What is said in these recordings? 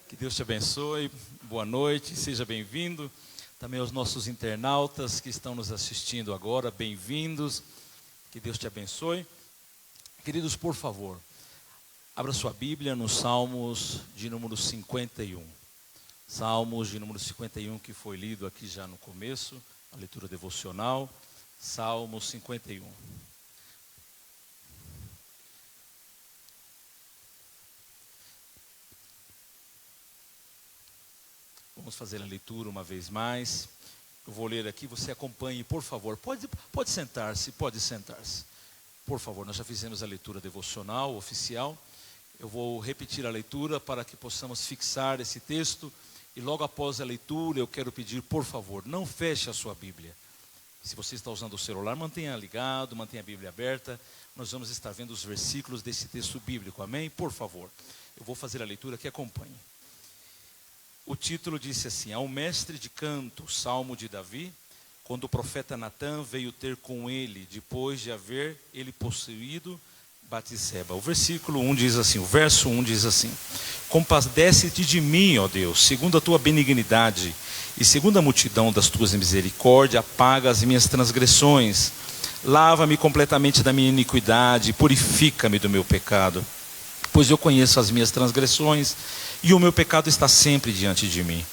Que Deus te abençoe, boa noite, seja bem-vindo. Também aos nossos internautas que estão nos assistindo agora, bem-vindos. Que Deus te abençoe. Queridos, por favor, abra sua Bíblia no Salmos de número 51. Salmos de número 51 que foi lido aqui já no começo, a leitura devocional. Salmos 51. Vamos fazer a leitura uma vez mais. Eu vou ler aqui, você acompanhe, por favor. Pode sentar-se, pode sentar-se. Por favor, nós já fizemos a leitura devocional, oficial. Eu vou repetir a leitura para que possamos fixar esse texto. E logo após a leitura, eu quero pedir, por favor, não feche a sua Bíblia. Se você está usando o celular, mantenha ligado, mantenha a Bíblia aberta. Nós vamos estar vendo os versículos desse texto bíblico, amém? Por favor, eu vou fazer a leitura que acompanhe. O título disse assim: ao mestre de canto, Salmo de Davi, quando o profeta Natã veio ter com ele, depois de haver ele possuído Batseba. O verso 1 diz assim: compadece-te de mim, ó Deus, segundo a tua benignidade, e segundo a multidão das tuas misericórdias, apaga as minhas transgressões, lava-me completamente da minha iniquidade, purifica-me do meu pecado, pois eu conheço as minhas transgressões, e o meu pecado está sempre diante de mim.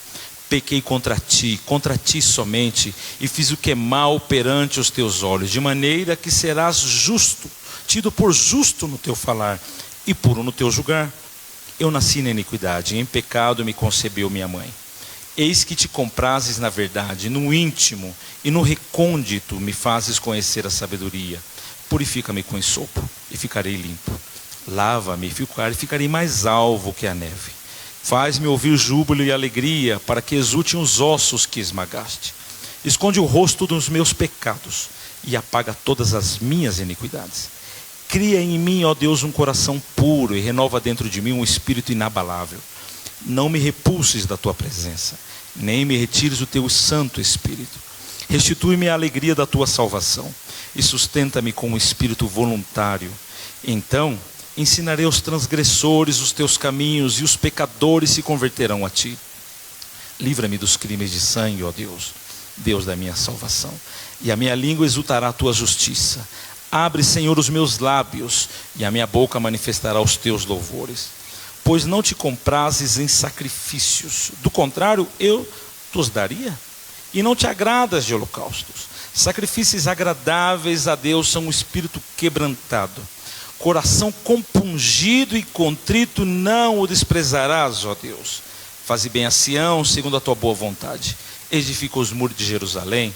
Pequei contra ti somente, e fiz o que é mal perante os teus olhos, de maneira que serás justo, tido por justo no teu falar, e puro no teu julgar. Eu nasci na iniquidade, e em pecado me concebeu minha mãe. Eis que te comprazes na verdade, no íntimo e no recôndito me fazes conhecer a sabedoria. Purifica-me com esopo, e ficarei limpo. Lava-me e ficarei mais alvo que a neve. Faz-me ouvir júbilo e alegria, para que exultem os ossos que esmagaste. Esconde o rosto dos meus pecados, e apaga todas as minhas iniquidades. Cria em mim, ó Deus, um coração puro, e renova dentro de mim um espírito inabalável. Não me repulses da tua presença, nem me retires o teu santo espírito. Restitui-me a alegria da tua salvação, e sustenta-me com um espírito voluntário. Então ensinarei aos transgressores os teus caminhos, e os pecadores se converterão a ti. Livra-me dos crimes de sangue, ó Deus, Deus da minha salvação, e a minha língua exultará a tua justiça. Abre, Senhor, os meus lábios, e a minha boca manifestará os teus louvores. Pois não te comprazes em sacrifícios, do contrário eu os daria, e não te agradas de holocaustos. Sacrifícios agradáveis a Deus são um espírito quebrantado. Coração compungido e contrito não o desprezarás, ó Deus. Faze bem a Sião, segundo a tua boa vontade. Edifica os muros de Jerusalém.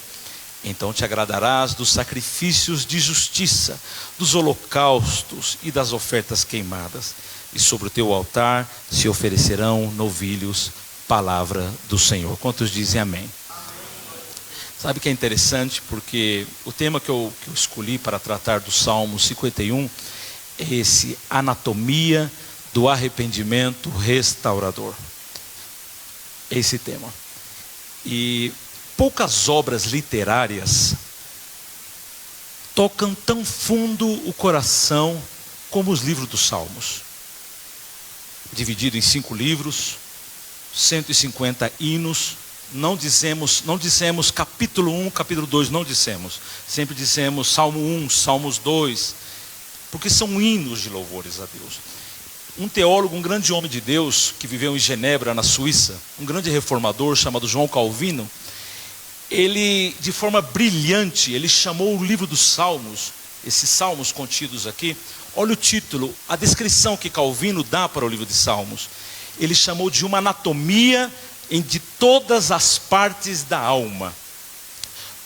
Então te agradarás dos sacrifícios de justiça, dos holocaustos e das ofertas queimadas. E sobre o teu altar se oferecerão novilhos, palavra do Senhor. Quantos dizem amém? Sabe que é interessante, porque o tema que eu escolhi para tratar do Salmo 51 é esse: anatomia do arrependimento restaurador. Esse tema. E poucas obras literárias tocam tão fundo o coração como os livros dos Salmos. Dividido em 5 livros, 150 hinos. Não dissemos capítulo 1, capítulo 2, não dissemos. Sempre dissemos Salmo 1, Salmos 2, porque são hinos de louvores a Deus. Um teólogo, um grande homem de Deus, que viveu em Genebra, na Suíça, um grande reformador chamado João Calvino, ele, de forma brilhante, ele chamou o livro dos Salmos, esses salmos contidos aqui. Olha o título, a descrição que Calvino dá para o livro de Salmos. Ele chamou de uma anatomia de todas as partes da alma,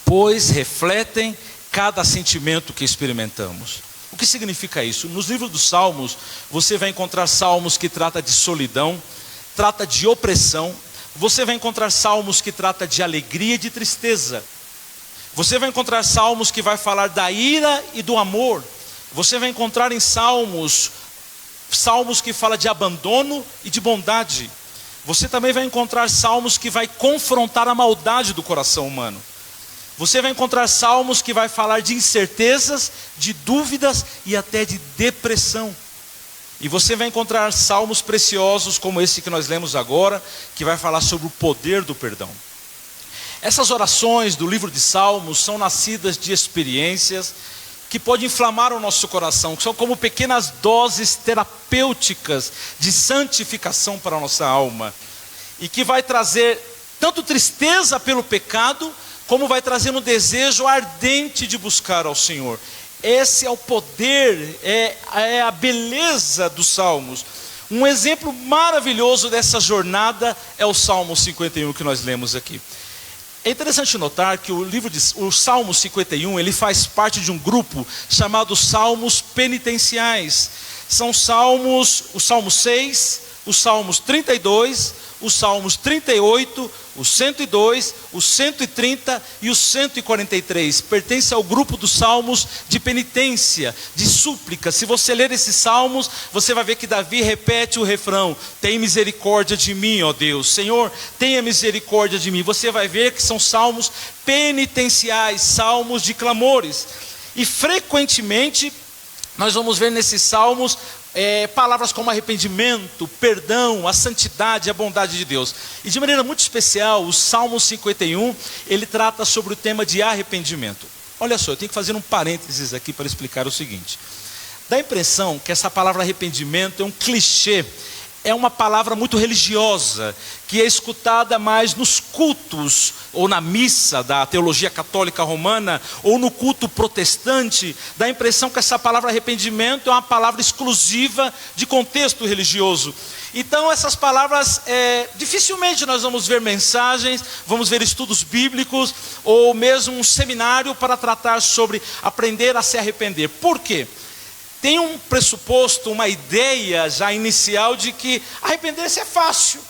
pois refletem cada sentimento que experimentamos. O que significa isso? Nos livros dos Salmos, você vai encontrar salmos que tratam de solidão, trata de opressão. Você vai encontrar salmos que tratam de alegria e de tristeza. Você vai encontrar salmos que vai falar da ira e do amor. Você vai encontrar em salmos que falam de abandono e de bondade. Você também vai encontrar salmos que vai confrontar a maldade do coração humano. Você vai encontrar salmos que vai falar de incertezas, de dúvidas e até de depressão. E você vai encontrar salmos preciosos como esse que nós lemos agora, que vai falar sobre o poder do perdão. Essas orações do livro de Salmos são nascidas de experiências que podem inflamar o nosso coração, que são como pequenas doses terapêuticas de santificação para a nossa alma, e que vai trazer tanto tristeza pelo pecado, como vai trazer um desejo ardente de buscar ao Senhor. Esse é o poder, é a beleza dos Salmos. Um exemplo maravilhoso dessa jornada é o Salmo 51 que nós lemos aqui. É interessante notar que o Salmo 51, ele faz parte de um grupo chamado Salmos penitenciais. São salmos, o Salmo 6, os Salmos 32, os Salmos 38, o 102, o 130 e o 143. Pertence ao grupo dos salmos de penitência, de súplica. Se você ler esses salmos, você vai ver que Davi repete o refrão: tem misericórdia de mim, ó Deus. Senhor, tenha misericórdia de mim. Você vai ver que são salmos penitenciais, salmos de clamores. E frequentemente nós vamos ver nesses salmos palavras como arrependimento, perdão, a santidade, a bondade de Deus. E de maneira muito especial, o Salmo 51, ele trata sobre o tema de arrependimento. Olha só, eu tenho que fazer um parênteses aqui para explicar o seguinte. Dá a impressão que essa palavra arrependimento é um clichê, é uma palavra muito religiosa, que é escutada mais nos cultos, ou na missa da teologia católica romana, ou no culto protestante. Dá a impressão que essa palavra arrependimento é uma palavra exclusiva de contexto religioso. Então essas palavras, dificilmente nós vamos ver mensagens, vamos ver estudos bíblicos, ou mesmo um seminário para tratar sobre aprender a se arrepender. Por quê? Tem um pressuposto, uma ideia já inicial de que arrepender-se é fácil.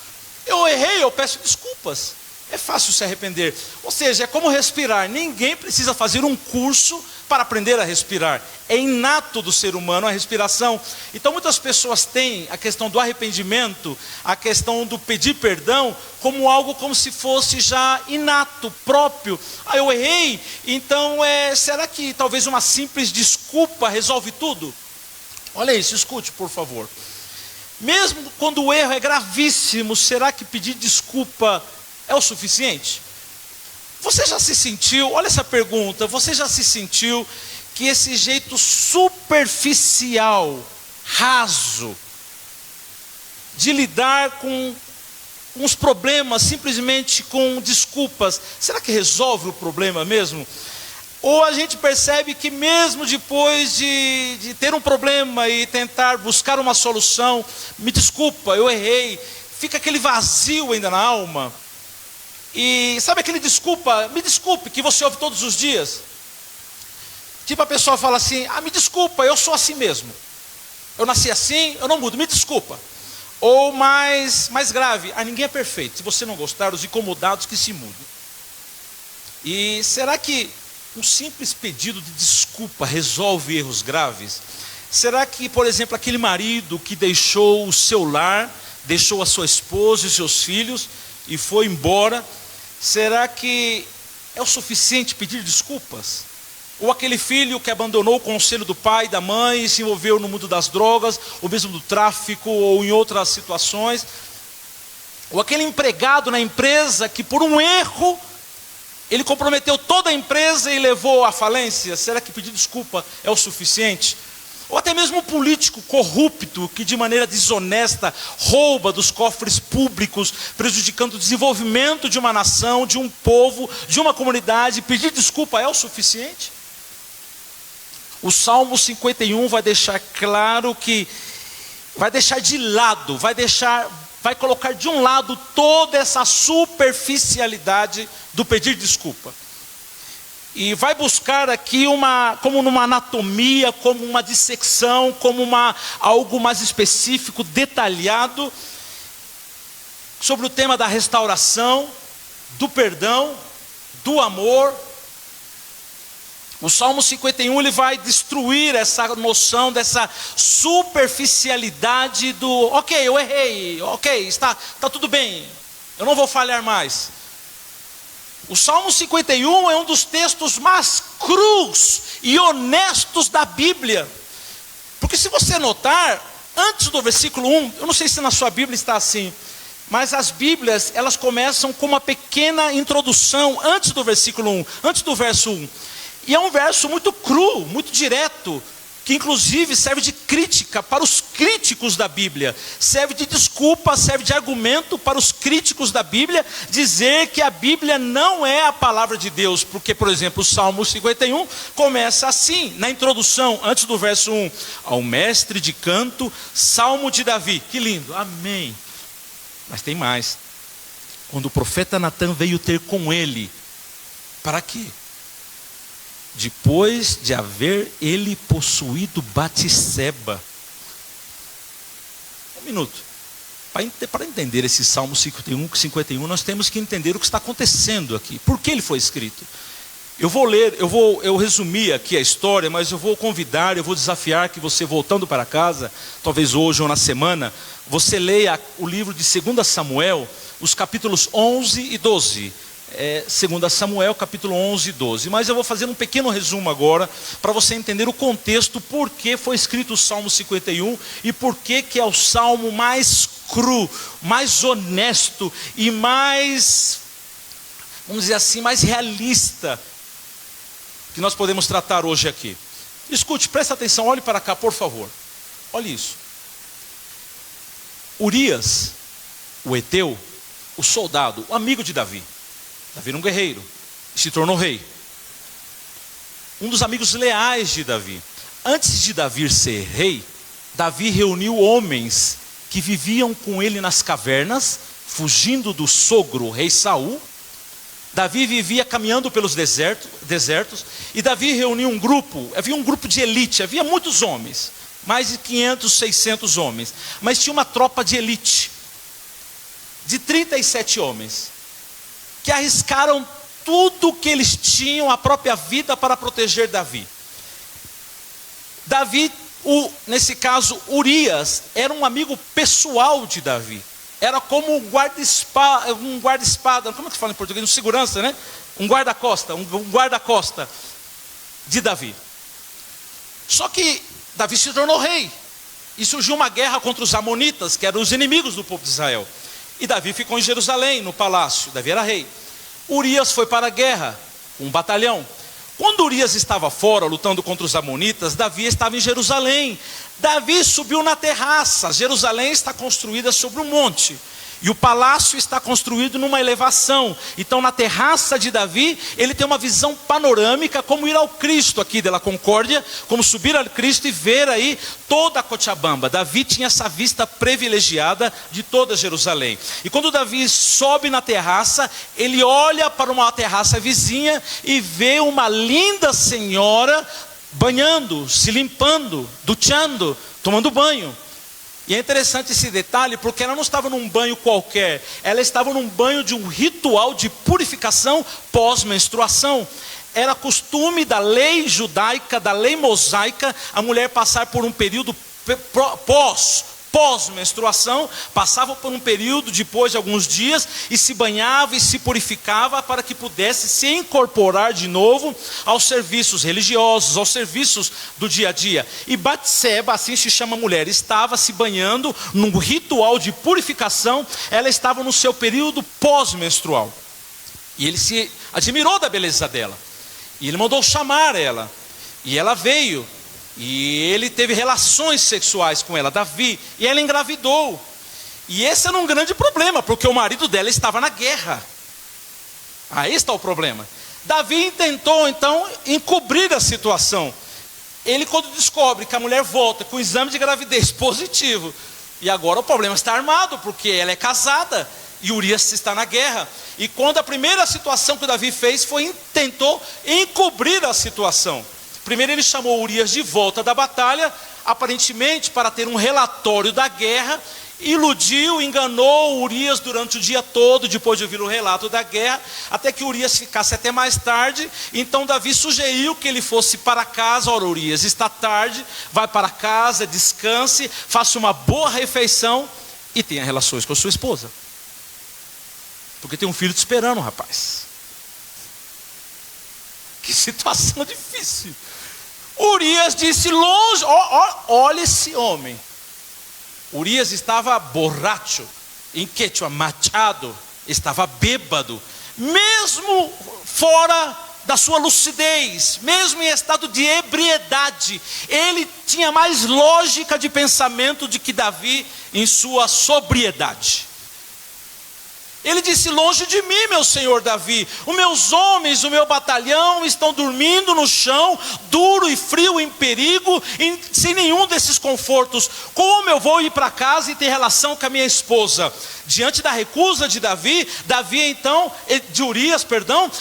Eu errei, eu peço desculpas. É fácil se arrepender. Ou seja, é como respirar. Ninguém precisa fazer um curso para aprender a respirar. É inato do ser humano a respiração. Então muitas pessoas têm a questão do arrependimento, a questão do pedir perdão, como algo como se fosse já inato, próprio. Eu errei, então será que talvez uma simples desculpa resolve tudo? Olha isso, escute por favor. Mesmo quando o erro é gravíssimo, será que pedir desculpa é o suficiente? Você já se sentiu, olha essa pergunta, você já se sentiu que esse jeito superficial, raso, de lidar com uns problemas simplesmente com desculpas, será que resolve o problema mesmo? Ou a gente percebe que mesmo depois de ter um problema e tentar buscar uma solução, me desculpa, eu errei, fica aquele vazio ainda na alma? E sabe aquele desculpa, me desculpe, que você ouve todos os dias? Tipo a pessoa fala assim, me desculpa, eu sou assim mesmo. Eu nasci assim, eu não mudo, me desculpa. Ou mais grave, ninguém é perfeito. Se você não gostar, os incomodados que se mudem. E será que um simples pedido de desculpa resolve erros graves? Será que, por exemplo, aquele marido que deixou o seu lar, deixou a sua esposa e seus filhos e foi embora, será que é o suficiente pedir desculpas? Ou aquele filho que abandonou o conselho do pai e da mãe e se envolveu no mundo das drogas, ou mesmo do tráfico, ou em outras situações? Ou aquele empregado na empresa que por um erro, ele comprometeu toda a empresa e levou à falência? Será que pedir desculpa é o suficiente? Ou até mesmo um político corrupto que de maneira desonesta rouba dos cofres públicos, prejudicando o desenvolvimento de uma nação, de um povo, de uma comunidade, pedir desculpa é o suficiente? O Salmo 51 vai deixar claro que vai deixar de lado, vai colocar de um lado toda essa superficialidade do pedir desculpa. E vai buscar aqui como numa anatomia, como uma dissecção, como algo mais específico, detalhado, sobre o tema da restauração, do perdão, do amor. O Salmo 51 ele vai destruir essa noção dessa superficialidade do ok, eu errei, ok, está tudo bem, eu não vou falhar mais. O Salmo 51 é um dos textos mais crus e honestos da Bíblia. Porque se você notar, Antes do versículo 1, eu não sei se na sua Bíblia está assim, mas as Bíblias, elas começam com uma pequena introdução antes do versículo 1, antes do verso 1. E é um verso muito cru, muito direto, que inclusive serve de crítica para os críticos da Bíblia, serve de desculpa, serve de argumento para os críticos da Bíblia, dizer que a Bíblia não é a palavra de Deus, porque, por exemplo, o Salmo 51 começa assim, na introdução, antes do verso 1, ao mestre de canto, Salmo de Davi. Que lindo, amém. Mas tem mais. Quando o profeta Natã veio ter com ele, para quê? Depois de haver ele possuído Batseba. Um minuto. Para entender esse Salmo 51, nós temos que entender o que está acontecendo aqui. Por que ele foi escrito? Eu vou ler, eu resumi aqui a história, mas eu vou desafiar que você, voltando para casa, talvez hoje ou na semana, você leia o livro de 2 Samuel, os capítulos 11 e 12. 2 Samuel, capítulo 11 e 12. Mas eu vou fazer um pequeno resumo agora, para você entender o contexto, por que foi escrito o Salmo 51, e por que é o salmo mais cru, mais honesto, e mais, vamos dizer assim, mais realista, que nós podemos tratar hoje aqui. Escute, presta atenção, olhe para cá, por favor. Olhe isso. Urias, o heteu, o soldado, o amigo de Davi. Davi era um guerreiro, se tornou rei. Um dos amigos leais de Davi. Antes de Davi ser rei, Davi reuniu homens que viviam com ele nas cavernas, fugindo do sogro, o rei Saul. Davi vivia caminhando pelos desertos, e Davi reuniu um grupo, havia um grupo de elite, havia muitos homens, mais de 500, 600 homens, mas tinha uma tropa de elite, de 37 homens, que arriscaram tudo que eles tinham, a própria vida, para proteger Davi. Davi, nesse caso Urias, era um amigo pessoal de Davi. Era como um guarda-espada, como é que se fala em português? Um segurança, né? Um guarda-costa de Davi. Só que Davi se tornou rei, e surgiu uma guerra contra os amonitas, que eram os inimigos do povo de Israel. E Davi ficou em Jerusalém, no palácio. Davi era rei. Urias foi para a guerra, um batalhão. Quando Urias estava fora, lutando contra os amonitas, Davi estava em Jerusalém. Davi subiu na terraça. Jerusalém está construída sobre um monte, e o palácio está construído numa elevação. Então, na terraça de Davi, ele tem uma visão panorâmica, como ir ao Cristo aqui de La Concórdia, como subir ao Cristo e ver aí toda a Cochabamba. Davi tinha essa vista privilegiada de toda Jerusalém. E quando Davi sobe na terraça, ele olha para uma terraça vizinha e vê uma linda senhora banhando, se limpando, duchando, tomando banho. E é interessante esse detalhe, porque ela não estava num banho qualquer, ela estava num banho de um ritual de purificação pós-menstruação. Era costume da lei judaica, da lei mosaica, a mulher passar por um período pós-menstruação, passava por um período depois de alguns dias, e se banhava e se purificava, para que pudesse se incorporar de novo aos serviços religiosos, aos serviços do dia a dia. E Batseba, assim se chama a mulher, estava se banhando num ritual de purificação. Ela estava no seu período pós-menstrual, e ele se admirou da beleza dela, e ele mandou chamar ela, e ela veio. E ele teve relações sexuais com ela, Davi, e ela engravidou. E esse era um grande problema, porque o marido dela estava na guerra. Aí está o problema. Davi tentou então encobrir a situação. Ele, quando descobre que a mulher volta com o exame de gravidez positivo, e agora o problema está armado, porque ela é casada e Urias está na guerra. E quando a primeira situação que Davi fez foi tentou encobrir a situação. Primeiro ele chamou Urias de volta da batalha, aparentemente para ter um relatório da guerra. Iludiu, enganou Urias durante o dia todo, depois de ouvir o relato da guerra, até que Urias ficasse até mais tarde. Então Davi sugeriu que ele fosse para casa. Ora, Urias, está tarde, vai para casa, descanse, faça uma boa refeição e tenha relações com a sua esposa, porque tem um filho te esperando, rapaz. Que situação difícil. Urias disse longe, olha esse homem. Urias estava borracho, em quechua, machado, estava bêbado, mesmo fora da sua lucidez, mesmo em estado de ebriedade, ele tinha mais lógica de pensamento do que Davi em sua sobriedade. Ele disse: longe de mim, meu senhor Davi, os meus homens, o meu batalhão estão dormindo no chão, duro e frio, em perigo, sem nenhum desses confortos. Como eu vou ir para casa e ter relação com a minha esposa? Diante da recusa de Urias,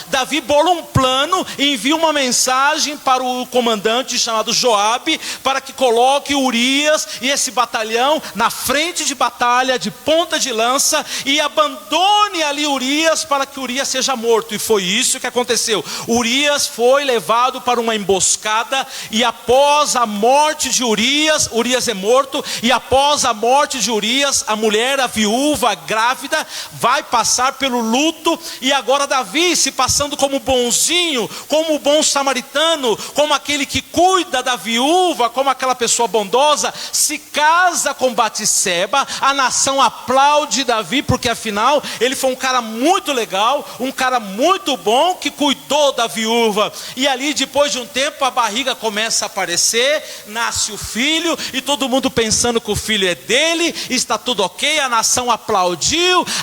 Davi bola um plano e envia uma mensagem para o comandante chamado Joabe, para que coloque Urias e esse batalhão na frente de batalha, de ponta de lança, e abandone ali Urias, para que Urias seja morto. E foi isso que aconteceu. Urias foi levado para uma emboscada, e após a morte de Urias é morto, e após a morte de Urias, a mulher, a viúva, grávida, vai passar pelo luto. E agora Davi, se passando como bonzinho, como bom samaritano, como aquele que cuida da viúva, como aquela pessoa bondosa, se casa com Batseba. A nação aplaude Davi, porque afinal ele foi um cara muito legal, um cara muito bom, que cuidou da viúva. E ali, depois de um tempo, a barriga começa a aparecer, nasce o filho, e todo mundo pensando que o filho é dele, está tudo ok, a nação aplaudiu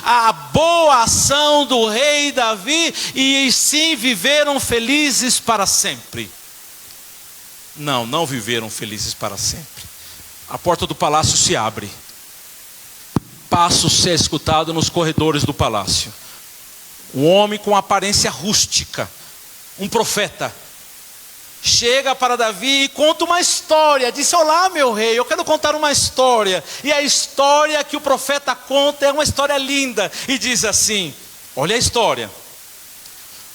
a boa ação do rei Davi, e sim viveram felizes para sempre. Não viveram felizes para sempre. A porta do palácio se abre, passos ser escutado nos corredores do palácio. Um homem com aparência rústica, um profeta, chega para Davi e conta uma história. Disse: olá, meu rei, eu quero contar uma história. E a história que o profeta conta é uma história linda, e diz assim: olha a história.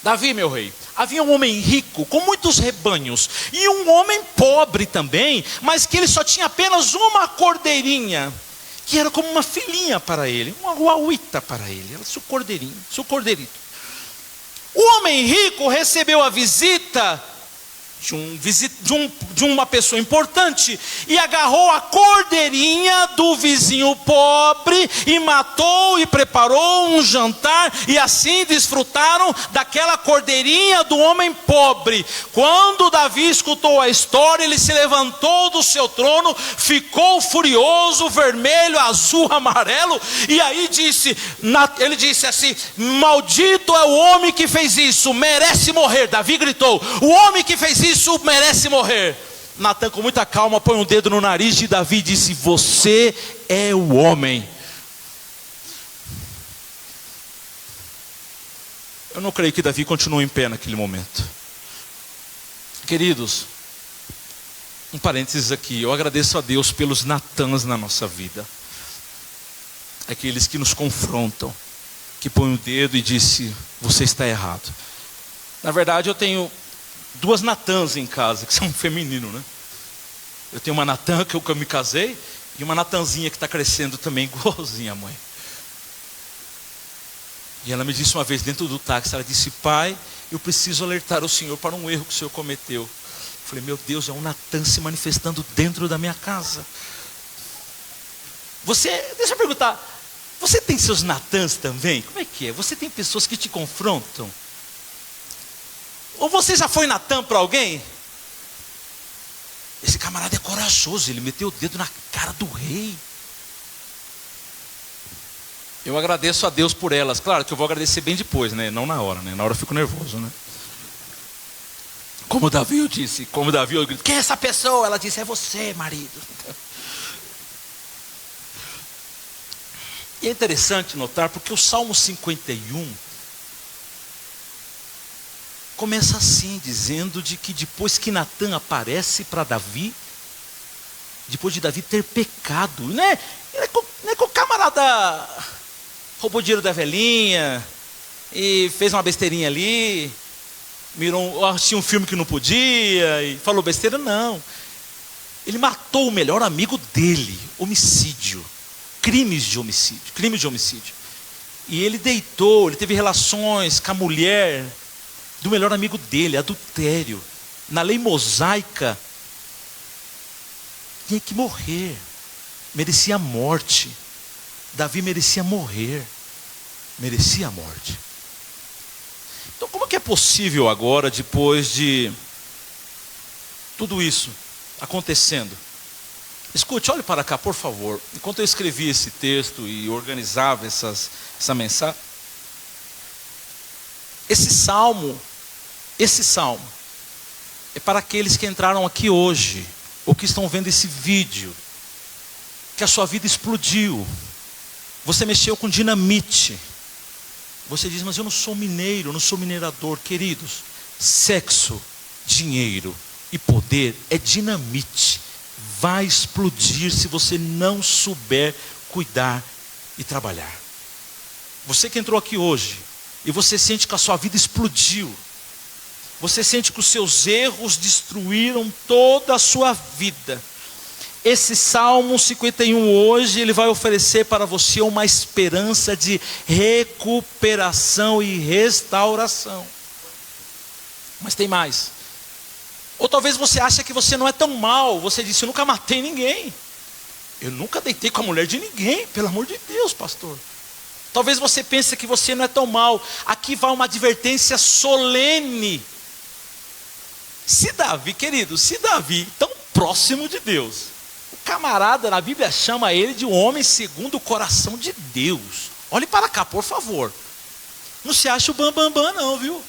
Davi, meu rei, havia um homem rico com muitos rebanhos, e um homem pobre também, mas que ele só tinha apenas uma cordeirinha, que era como uma filhinha para ele, uma guauíta para ele, era seu cordeirinho, seu cordeirito. O homem rico recebeu a visita de uma pessoa importante, e agarrou a cordeirinha do vizinho pobre, e matou e preparou um jantar, e assim desfrutaram daquela cordeirinha do homem pobre. Quando Davi escutou a história, ele se levantou do seu trono, ficou furioso, vermelho, azul, amarelo, e aí ele disse assim: maldito é o homem que fez isso, merece morrer. Davi gritou: o homem que fez isso merece morrer. Natan, com muita calma, põe um dedo no nariz de Davi e disse: você é o homem. Eu não creio que Davi continuou em pé naquele momento. Queridos, um parênteses aqui, eu agradeço a Deus pelos Natãs na nossa vida, aqueles que nos confrontam, que põem o dedo e dizem: você está errado. Na verdade, eu tenho duas Natãs em casa, que são feminino, né? Eu tenho uma Natã que eu me casei, e uma Natanzinha que está crescendo também, igualzinha a mãe. E ela me disse uma vez dentro do táxi, ela disse: pai, eu preciso alertar o senhor para um erro que o senhor cometeu. Eu falei: meu Deus, é um Natã se manifestando dentro da minha casa. Deixa eu perguntar, você tem seus Natãs também? Como é que é? Você tem pessoas que te confrontam? Ou você já foi Natã para alguém? Esse camarada é corajoso, ele meteu o dedo na cara do rei. Eu agradeço a Deus por elas. Claro que eu vou agradecer bem depois, né? Não na hora, né? Na hora eu fico nervoso, né? Como Davi eu disse, eu grito: quem é essa pessoa? Ela disse: é você, marido. E é interessante notar, porque o Salmo 51 começa assim, dizendo de que depois que Natã aparece para Davi, depois de Davi ter pecado, não é que o camarada roubou dinheiro da velhinha e fez uma besteirinha ali, assistiu um filme que não podia e falou besteira, não. Ele matou o melhor amigo dele, homicídio, crime de homicídio. E ele teve relações com a mulher do melhor amigo dele, adultério. Na lei mosaica, tinha que morrer. merecia a morte. Davi merecia morrer, merecia a morte. Então como que é possível agora, depois de tudo isso acontecendo? Escute, olhe para cá, por favor. Enquanto eu escrevi esse texto e organizava essa mensagem, esse salmo é para aqueles que entraram aqui hoje, ou que estão vendo esse vídeo, que a sua vida explodiu. Você mexeu com dinamite. Você diz, mas eu não sou mineiro, eu não sou minerador. Queridos, sexo, dinheiro e poder é dinamite. Vai explodir se você não souber cuidar e trabalhar. Você que entrou aqui hoje e você sente que a sua vida explodiu, você sente que os seus erros destruíram toda a sua vida, esse Salmo 51 hoje, ele vai oferecer para você uma esperança de recuperação e restauração. Mas tem mais. Ou talvez você ache que você não é tão mal. Você disse, eu nunca matei ninguém. Eu nunca deitei com a mulher de ninguém. Pelo amor de Deus, pastor. Talvez você pense que você não é tão mal. Aqui vai uma advertência solene. Se Davi, querido, tão próximo de Deus, o camarada na Bíblia chama ele de um homem segundo o coração de Deus. Olhe para cá, por favor. Não se acha o bambambam não, viu?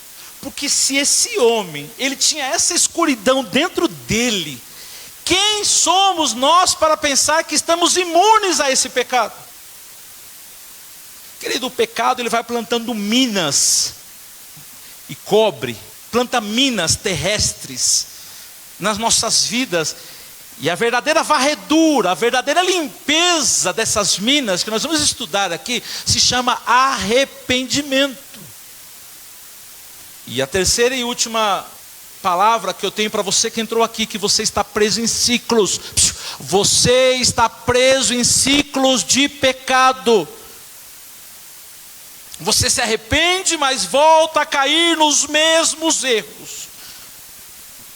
Porque se esse homem, ele tinha essa escuridão dentro dele, quem somos nós para pensar que estamos imunes a esse pecado? Querido, o pecado ele vai plantando minas e cobre, planta minas terrestres nas nossas vidas. E a verdadeira varredura, a verdadeira limpeza dessas minas que nós vamos estudar aqui, se chama arrependimento. E a terceira e última palavra que eu tenho para você que entrou aqui, que você está preso em ciclos. Você está preso em ciclos de pecado. Você se arrepende, mas volta a cair nos mesmos erros.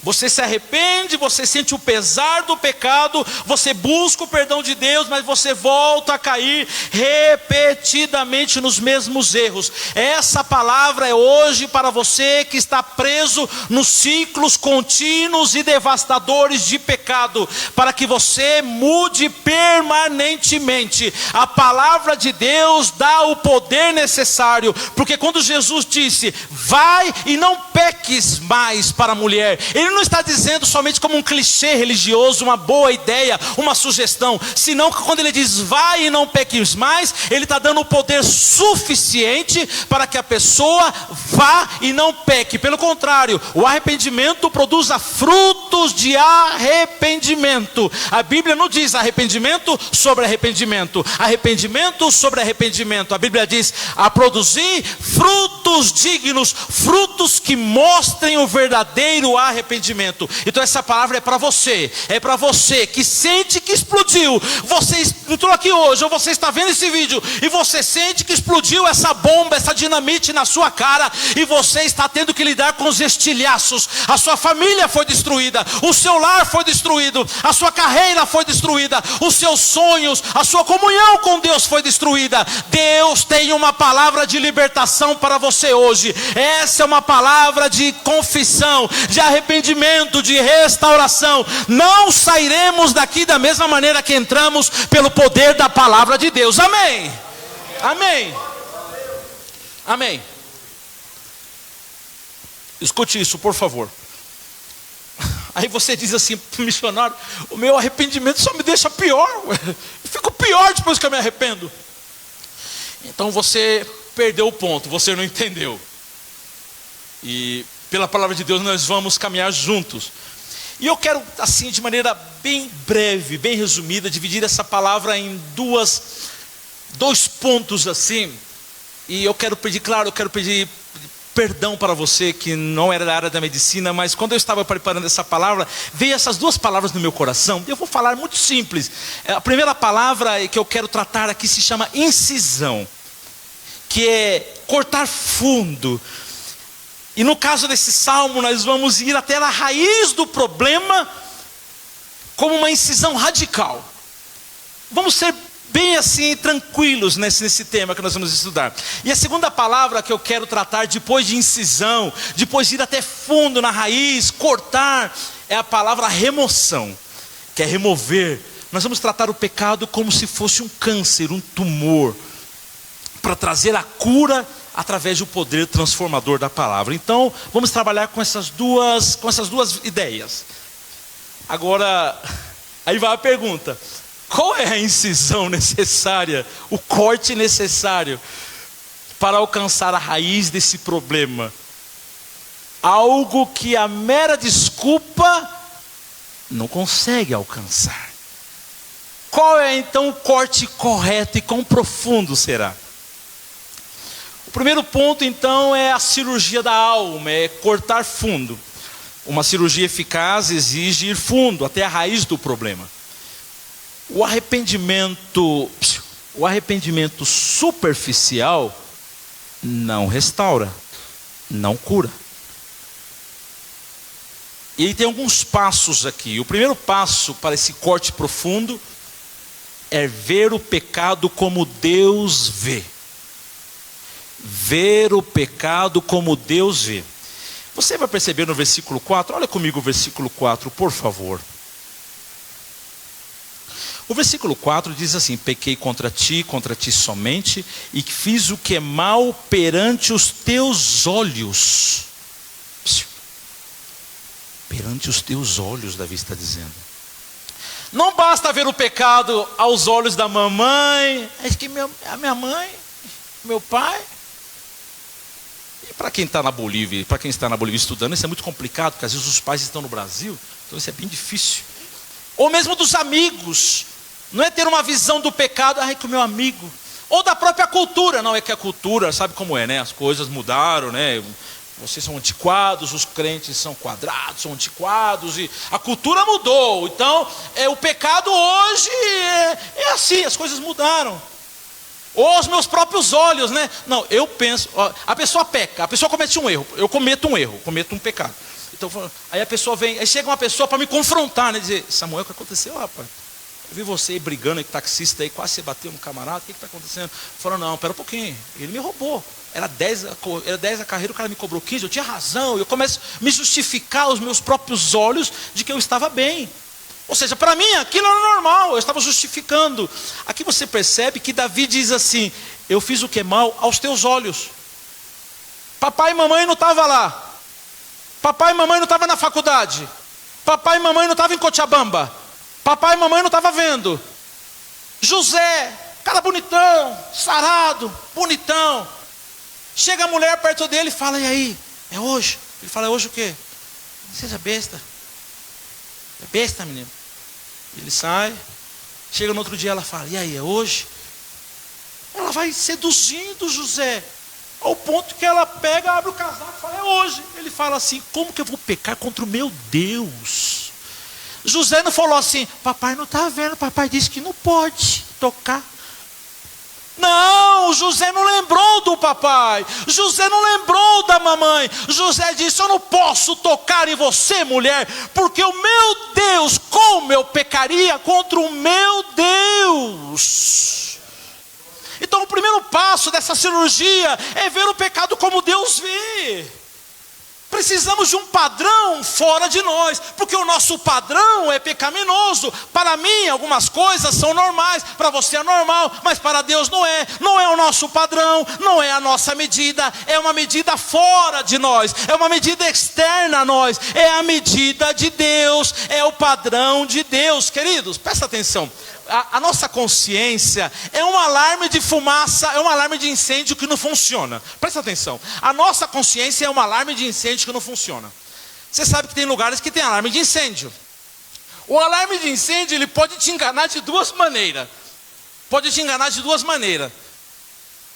Você se arrepende, você sente o pesar do pecado, você busca o perdão de Deus, mas você volta a cair repetidamente nos mesmos erros. Essa palavra é hoje para você que está preso nos ciclos contínuos e devastadores de pecado, para que você mude permanentemente. A palavra de Deus dá o poder necessário, porque quando Jesus disse, vai e não peques mais para a mulher, Ele não está dizendo somente como um clichê religioso, uma boa ideia, uma sugestão, senão que quando ele diz vai e não peques mais, ele está dando o poder suficiente para que a pessoa vá e não peque. Pelo contrário, o arrependimento produza frutos de arrependimento. A Bíblia não diz arrependimento sobre arrependimento, arrependimento sobre arrependimento. A Bíblia diz a produzir frutos dignos, frutos que mostrem o verdadeiro arrependimento. Então essa palavra é para você que sente que explodiu. Você entrou aqui hoje, ou você está vendo esse vídeo e você sente que explodiu essa bomba, essa dinamite na sua cara, e você está tendo que lidar com os estilhaços. A sua família foi destruída, o seu lar foi destruído, a sua carreira foi destruída, os seus sonhos, a sua comunhão com Deus foi destruída. Deus tem uma palavra de libertação para você hoje. Essa é uma palavra de confissão, de arrependimento, de restauração. Não sairemos daqui da mesma maneira que entramos, pelo poder da palavra de Deus. Amém. Amém. Amém. Escute isso, por favor. Aí você diz assim, missionário, o meu arrependimento só me deixa pior. Eu fico pior depois que eu me arrependo. Então você perdeu o ponto, você não entendeu. E pela palavra de Deus nós vamos caminhar juntos. E eu quero, assim, de maneira bem breve, bem resumida, dividir essa palavra em dois pontos assim. E eu quero pedir perdão para você que não era da área da medicina, mas quando eu estava preparando essa palavra, veio essas duas palavras no meu coração. Eu vou falar muito simples. A primeira palavra que eu quero tratar aqui se chama incisão, que é cortar fundo. E no caso desse salmo, nós vamos ir até a raiz do problema, como uma incisão radical. Vamos ser bem assim, tranquilos nesse tema que nós vamos estudar. E a segunda palavra que eu quero tratar, depois de incisão, depois de ir até fundo na raiz, cortar, é a palavra remoção, que é remover. Nós vamos tratar o pecado como se fosse um câncer, um tumor, para trazer a cura através do poder transformador da palavra. Então, vamos trabalhar com essas duas ideias. Agora, aí vai a pergunta: qual é a incisão necessária, o corte necessário para alcançar a raiz desse problema? Algo que a mera desculpa não consegue alcançar. Qual é então o corte correto e quão profundo será? O primeiro ponto então é a cirurgia da alma, é cortar fundo. Uma cirurgia eficaz exige ir fundo, até a raiz do problema. O arrependimento superficial não restaura, não cura. E tem alguns passos aqui. O primeiro passo para esse corte profundo é ver o pecado como Deus vê. Ver o pecado como Deus vê. Você vai perceber no versículo 4, olha comigo o versículo 4, por favor. O versículo 4 diz assim: pequei contra ti somente, e fiz o que é mal perante os teus olhos. Perante os teus olhos, Davi está dizendo. Não basta ver o pecado aos olhos da mamãe, é que a minha mãe, meu pai. E para quem está na Bolívia, para quem está na Bolívia estudando, isso é muito complicado, porque às vezes os pais estão no Brasil, então isso é bem difícil. Ou mesmo dos amigos, não é ter uma visão do pecado, que o meu amigo, ou da própria cultura, não é que a cultura, sabe como é, né? As coisas mudaram, né? Vocês são antiquados, os crentes são quadrados, são antiquados, e a cultura mudou. Então, o pecado hoje é assim, as coisas mudaram. Ou os meus próprios olhos, né? Não, eu penso, a pessoa peca, a pessoa comete um erro, eu cometo um pecado. Então, aí a pessoa vem, aí chega uma pessoa para me confrontar, né? Dizer: Samuel, o que aconteceu, rapaz? Eu vi você aí brigando aí com o taxista aí, quase você bateu no camarada, o que está acontecendo? Falou: não, pera um pouquinho, ele me roubou. Era 10 a carreira, o cara me cobrou 15, eu tinha razão. Eu começo a me justificar aos meus próprios olhos de que eu estava bem. Ou seja, para mim aquilo era normal, eu estava justificando. Aqui você percebe que Davi diz assim: eu fiz o que é mal aos teus olhos. Papai e mamãe não estavam lá. Papai e mamãe não estavam na faculdade. Papai e mamãe não estavam em Cochabamba. Papai e mamãe não estavam vendo. José, cara bonitão, sarado, bonitão. Chega a mulher perto dele e fala: e aí, é hoje? Ele fala: é hoje o quê? Não seja besta. É besta, menino. Ele sai, chega no outro dia, ela fala: e aí, é hoje? Ela vai seduzindo José, ao ponto que ela pega, abre o casaco e fala: é hoje. Ele fala assim: como que eu vou pecar contra o meu Deus? José não falou assim: papai não está vendo, papai disse que não pode tocar. Não, José não lembrou do papai, José não lembrou da mamãe. José disse: eu não posso tocar em você, mulher, porque o meu Deus, como eu pecaria contra o meu Deus? Então o primeiro passo dessa cirurgia é ver o pecado como Deus vê. Precisamos de um padrão fora de nós, porque o nosso padrão é pecaminoso. Para mim algumas coisas são normais, para você é normal, mas para Deus não é. Não é o nosso padrão, não é a nossa medida, é uma medida fora de nós, é uma medida externa a nós, é a medida de Deus, é o padrão de Deus. Queridos, presta atenção. A nossa consciência é um alarme de fumaça, é um alarme de incêndio que não funciona. Presta atenção. A nossa consciência é um alarme de incêndio que não funciona. Você sabe que tem lugares que tem alarme de incêndio. O alarme de incêndio, ele pode te enganar de duas maneiras. Pode te enganar de duas maneiras.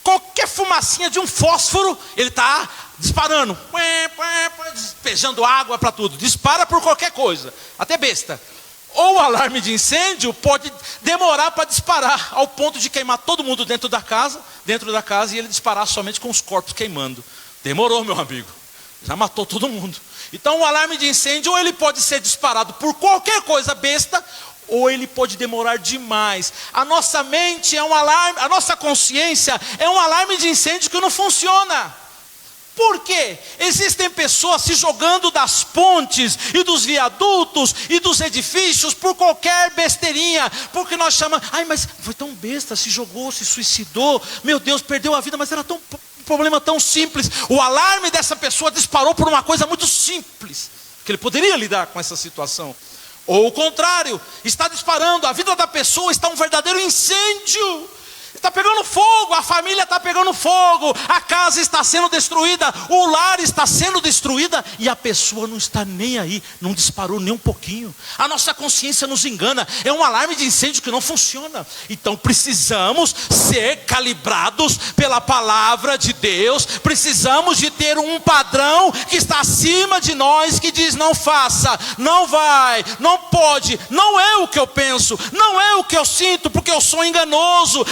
Qualquer fumacinha de um fósforo, ele está disparando, despejando água para tudo. Dispara por qualquer coisa, até besta. Ou o alarme de incêndio pode demorar para disparar, ao ponto de queimar todo mundo dentro da casa, e ele disparar somente com os corpos queimando. Demorou, meu amigo, já matou todo mundo. Então o alarme de incêndio, ou ele pode ser disparado por qualquer coisa besta, ou ele pode demorar demais. A nossa mente é um alarme, a nossa consciência é um alarme de incêndio que não funciona. Por quê? Existem pessoas se jogando das pontes e dos viadutos e dos edifícios por qualquer besteirinha, porque nós chamamos, ai, mas foi tão besta, se jogou, se suicidou, meu Deus, perdeu a vida, mas era um problema tão simples. O alarme dessa pessoa disparou por uma coisa muito simples, que ele poderia lidar com essa situação. Ou o contrário, está disparando, a vida da pessoa está um verdadeiro incêndio. Está pegando fogo, a família está pegando fogo, a casa está sendo destruída, o lar está sendo destruída e a pessoa não está nem aí, não disparou nem um pouquinho. A nossa consciência nos engana, é um alarme de incêndio que não funciona. Então precisamos ser calibrados pela palavra de Deus, precisamos de ter um padrão que está acima de nós, que diz: não faça, não vai, não pode, não é o que eu penso, não é o que eu sinto, porque eu sou enganoso.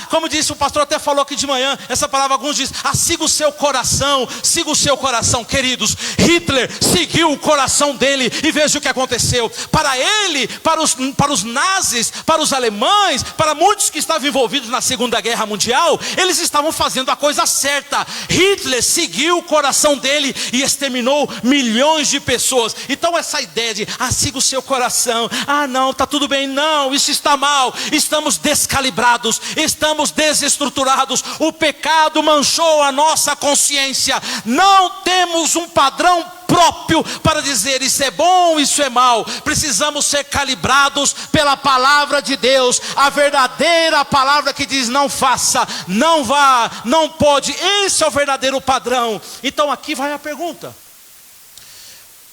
Como disse o pastor, até falou aqui de manhã, essa palavra alguns dizem, siga o seu coração, siga o seu coração. Queridos, Hitler seguiu o coração dele e veja o que aconteceu. Para ele, para os nazis, para os alemães, para muitos que estavam envolvidos na Segunda Guerra Mundial, eles estavam fazendo a coisa certa. Hitler seguiu o coração dele e exterminou milhões de pessoas. Então essa ideia de, siga o seu coração, não, está tudo bem, não, isso está mal, estamos descalibrados, estamos desestruturados, o pecado manchou a nossa consciência, não temos um padrão próprio para dizer isso é bom, isso é mal. Precisamos ser calibrados pela palavra de Deus, a verdadeira palavra que diz: não faça, não vá, não pode. Esse é o verdadeiro padrão. Então aqui vai a pergunta: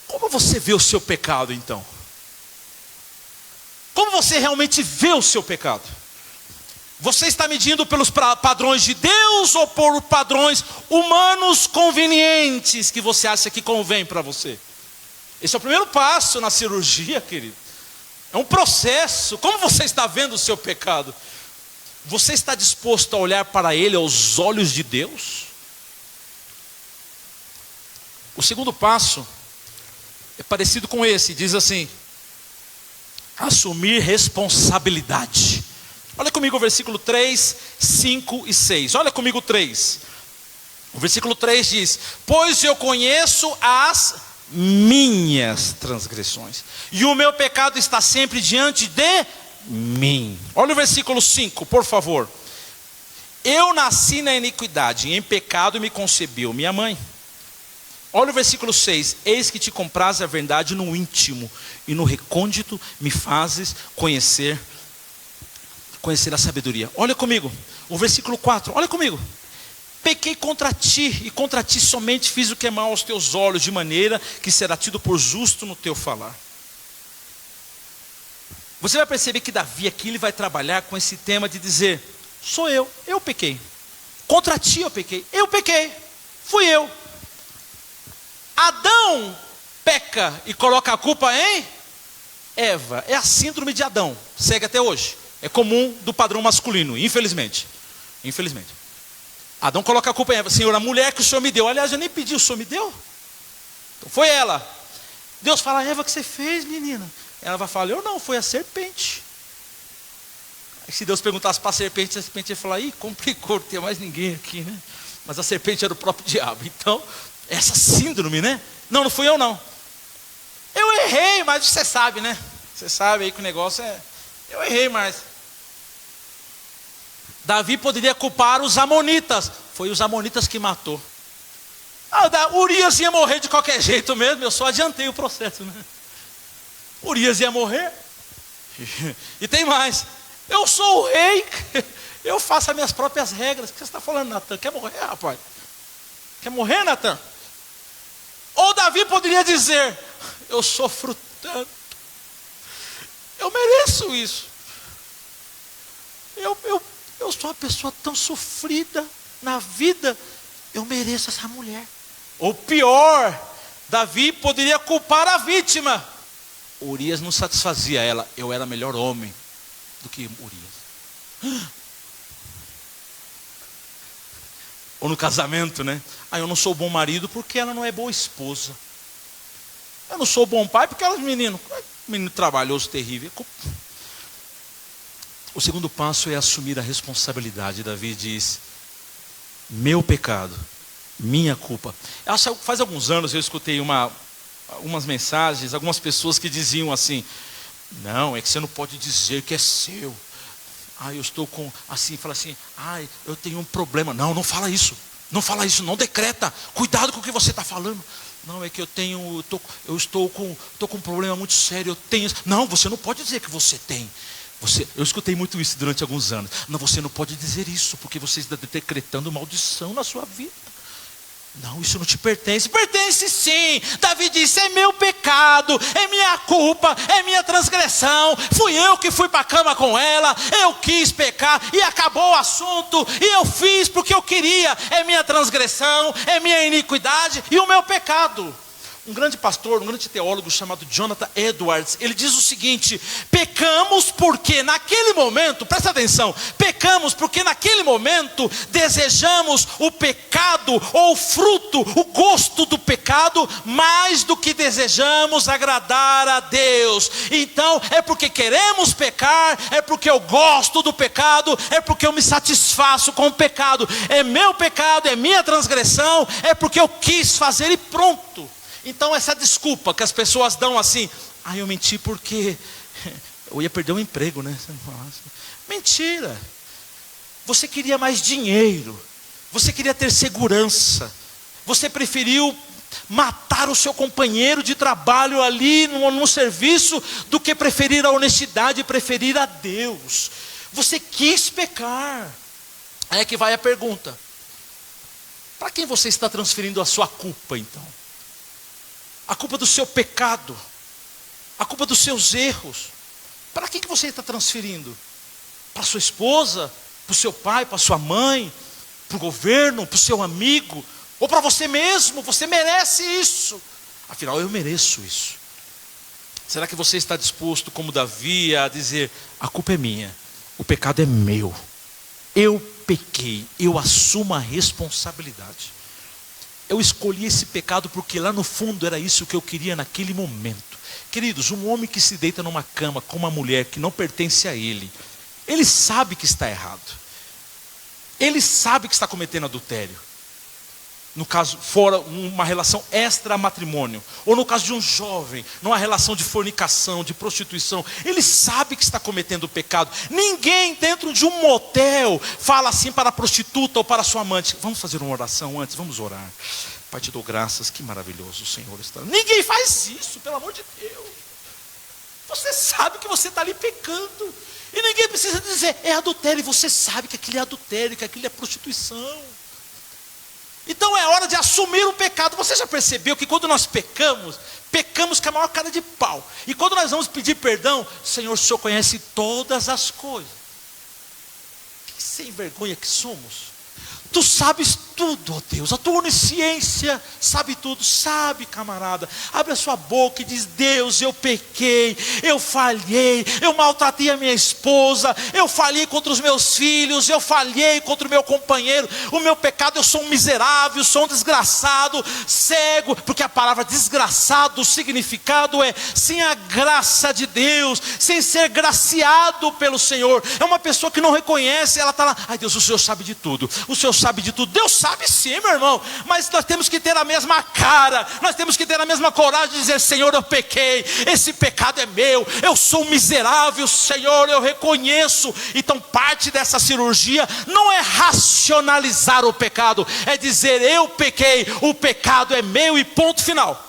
como você vê o seu pecado então? Como você realmente vê o seu pecado? Você está medindo pelos padrões de Deus ou por padrões humanos convenientes que você acha que convém para você? Esse é o primeiro passo na cirurgia, querido. É um processo. Como você está vendo o seu pecado? Você está disposto a olhar para ele aos olhos de Deus? O segundo passo é parecido com esse, diz assim: assumir responsabilidade. Olha comigo o versículo 3, 5 e 6. Olha comigo o 3. O versículo 3 diz: pois eu conheço as minhas transgressões, e o meu pecado está sempre diante de mim. Olha o versículo 5, por favor. Eu nasci na iniquidade, e em pecado me concebeu minha mãe. Olha o versículo 6. Eis que te compraz a verdade no íntimo, e no recôndito me fazes conhecer a sabedoria. Olha comigo, o versículo 4, olha comigo. Pequei contra ti, e contra ti somente fiz o que é mal aos teus olhos, de maneira que será tido por justo no teu falar. Você vai perceber que Davi aqui ele vai trabalhar com esse tema de dizer: sou eu pequei, contra ti eu pequei, fui eu. Adão peca e coloca a culpa em Eva. É a síndrome de Adão, segue até hoje. É comum do padrão masculino, infelizmente. Adão coloca a culpa em Eva: Senhor, a mulher que o Senhor me deu. Aliás, eu nem pedi, o Senhor me deu. Então foi ela. Deus fala: Eva, o que você fez, menina? Ela vai falar: eu não, foi a serpente. Aí se Deus perguntasse para a serpente ia falar: ih, complicou, não tem mais ninguém aqui, né? Mas a serpente era o próprio diabo. Então, essa síndrome, né? Não fui eu não. Eu errei, mas você sabe, né? Você sabe aí que o negócio é... Eu errei, mas Davi poderia culpar os amonitas. Foi os amonitas que matou. Urias ia morrer de qualquer jeito mesmo. Eu só adiantei o processo, né? Urias ia morrer. E tem mais: eu sou o rei, eu faço as minhas próprias regras. O que você está falando, Natan? Quer morrer, rapaz? Quer morrer, Natan? Ou Davi poderia dizer: eu sofro tanto, eu mereço isso. Eu sou uma pessoa tão sofrida na vida, eu mereço essa mulher. Ou pior, Davi poderia culpar a vítima. Urias não satisfazia ela, eu era melhor homem do que Urias. Ou no casamento, né? Eu não sou bom marido porque ela não é boa esposa. Eu não sou bom pai porque ela é menino trabalhoso, terrível. O segundo passo é assumir a responsabilidade. Davi diz: meu pecado, minha culpa. Faz alguns anos eu escutei algumas mensagens, algumas pessoas que diziam assim: não, é que você não pode dizer que é seu. Eu estou com, assim, fala assim, eu tenho um problema. Não, não fala isso, não decreta, cuidado com o que você está falando. Não, é que eu estou com um problema muito sério, eu tenho. Não, você não pode dizer que você tem. Eu escutei muito isso durante alguns anos. Não, você não pode dizer isso, porque você está decretando maldição na sua vida. Não, isso não te pertence. Pertence sim. Davi disse: é meu pecado, é minha culpa, é minha transgressão. Fui eu que fui para a cama com ela, eu quis pecar e acabou o assunto. E eu fiz porque eu queria. É minha transgressão, é minha iniquidade e o meu pecado. Um grande pastor, um grande teólogo chamado Jonathan Edwards, ele diz o seguinte: pecamos porque naquele momento, presta atenção, pecamos porque naquele momento desejamos o pecado ou o fruto, o gosto do pecado, mais do que desejamos agradar a Deus. Então é porque queremos pecar, é porque eu gosto do pecado, é porque eu me satisfaço com o pecado. É meu pecado, é minha transgressão, é porque eu quis fazer e pronto. Então essa desculpa que as pessoas dão assim: eu menti porque eu ia perder o emprego, né? Mentira. Você queria mais dinheiro, você queria ter segurança, você preferiu matar o seu companheiro de trabalho ali no serviço do que preferir a honestidade e preferir a Deus. Você quis pecar. Aí é que vai a pergunta: para quem você está transferindo a sua culpa então? A culpa do seu pecado, a culpa dos seus erros, para quem que você está transferindo? Para sua esposa, para o seu pai, para sua mãe, para o governo, para o seu amigo, ou para você mesmo? Você merece isso. Afinal, eu mereço isso. Será que você está disposto, como Davi, a dizer: a culpa é minha, o pecado é meu, eu pequei, eu assumo a responsabilidade. Eu escolhi esse pecado porque lá no fundo era isso que eu queria naquele momento. Queridos, um homem que se deita numa cama com uma mulher que não pertence a ele, ele sabe que está errado. Ele sabe que está cometendo adultério. No caso, fora uma relação extra-matrimônio. Ou no caso de um jovem, numa relação de fornicação, de prostituição. Ele sabe que está cometendo pecado. Ninguém dentro de um motel fala assim para a prostituta ou para a sua amante: vamos fazer uma oração antes, vamos orar. Pai, te dou graças, que maravilhoso o Senhor está. Ninguém faz isso, pelo amor de Deus. Você sabe que você está ali pecando. E ninguém precisa dizer: é adultério. E você sabe que aquilo é adultério, que aquilo é prostituição. Então é hora de assumir o pecado. Você já percebeu que quando nós pecamos com a maior cara de pau. E quando nós vamos pedir perdão: Senhor, o Senhor conhece todas as coisas. Que sem vergonha que somos. Tu sabes tudo, ó Deus, a tua onisciência sabe tudo. Sabe, camarada, abre a sua boca e diz: Deus, eu pequei, eu falhei, eu maltratei a minha esposa, eu falhei contra os meus filhos, eu falhei contra o meu companheiro. O meu pecado, eu sou um miserável, sou um desgraçado, cego. Porque a palavra desgraçado, o significado é sem a graça de Deus, sem ser graciado pelo Senhor. É uma pessoa que não reconhece, ela está lá: ai Deus, o Senhor sabe de tudo, o Senhor sabe de tudo. Deus sabe sim, meu irmão, mas nós temos que ter a mesma cara, nós temos que ter a mesma coragem de dizer: Senhor, eu pequei, esse pecado é meu, eu sou um miserável, Senhor, eu reconheço. Então parte dessa cirurgia não é racionalizar o pecado, é dizer: eu pequei, o pecado é meu e ponto final.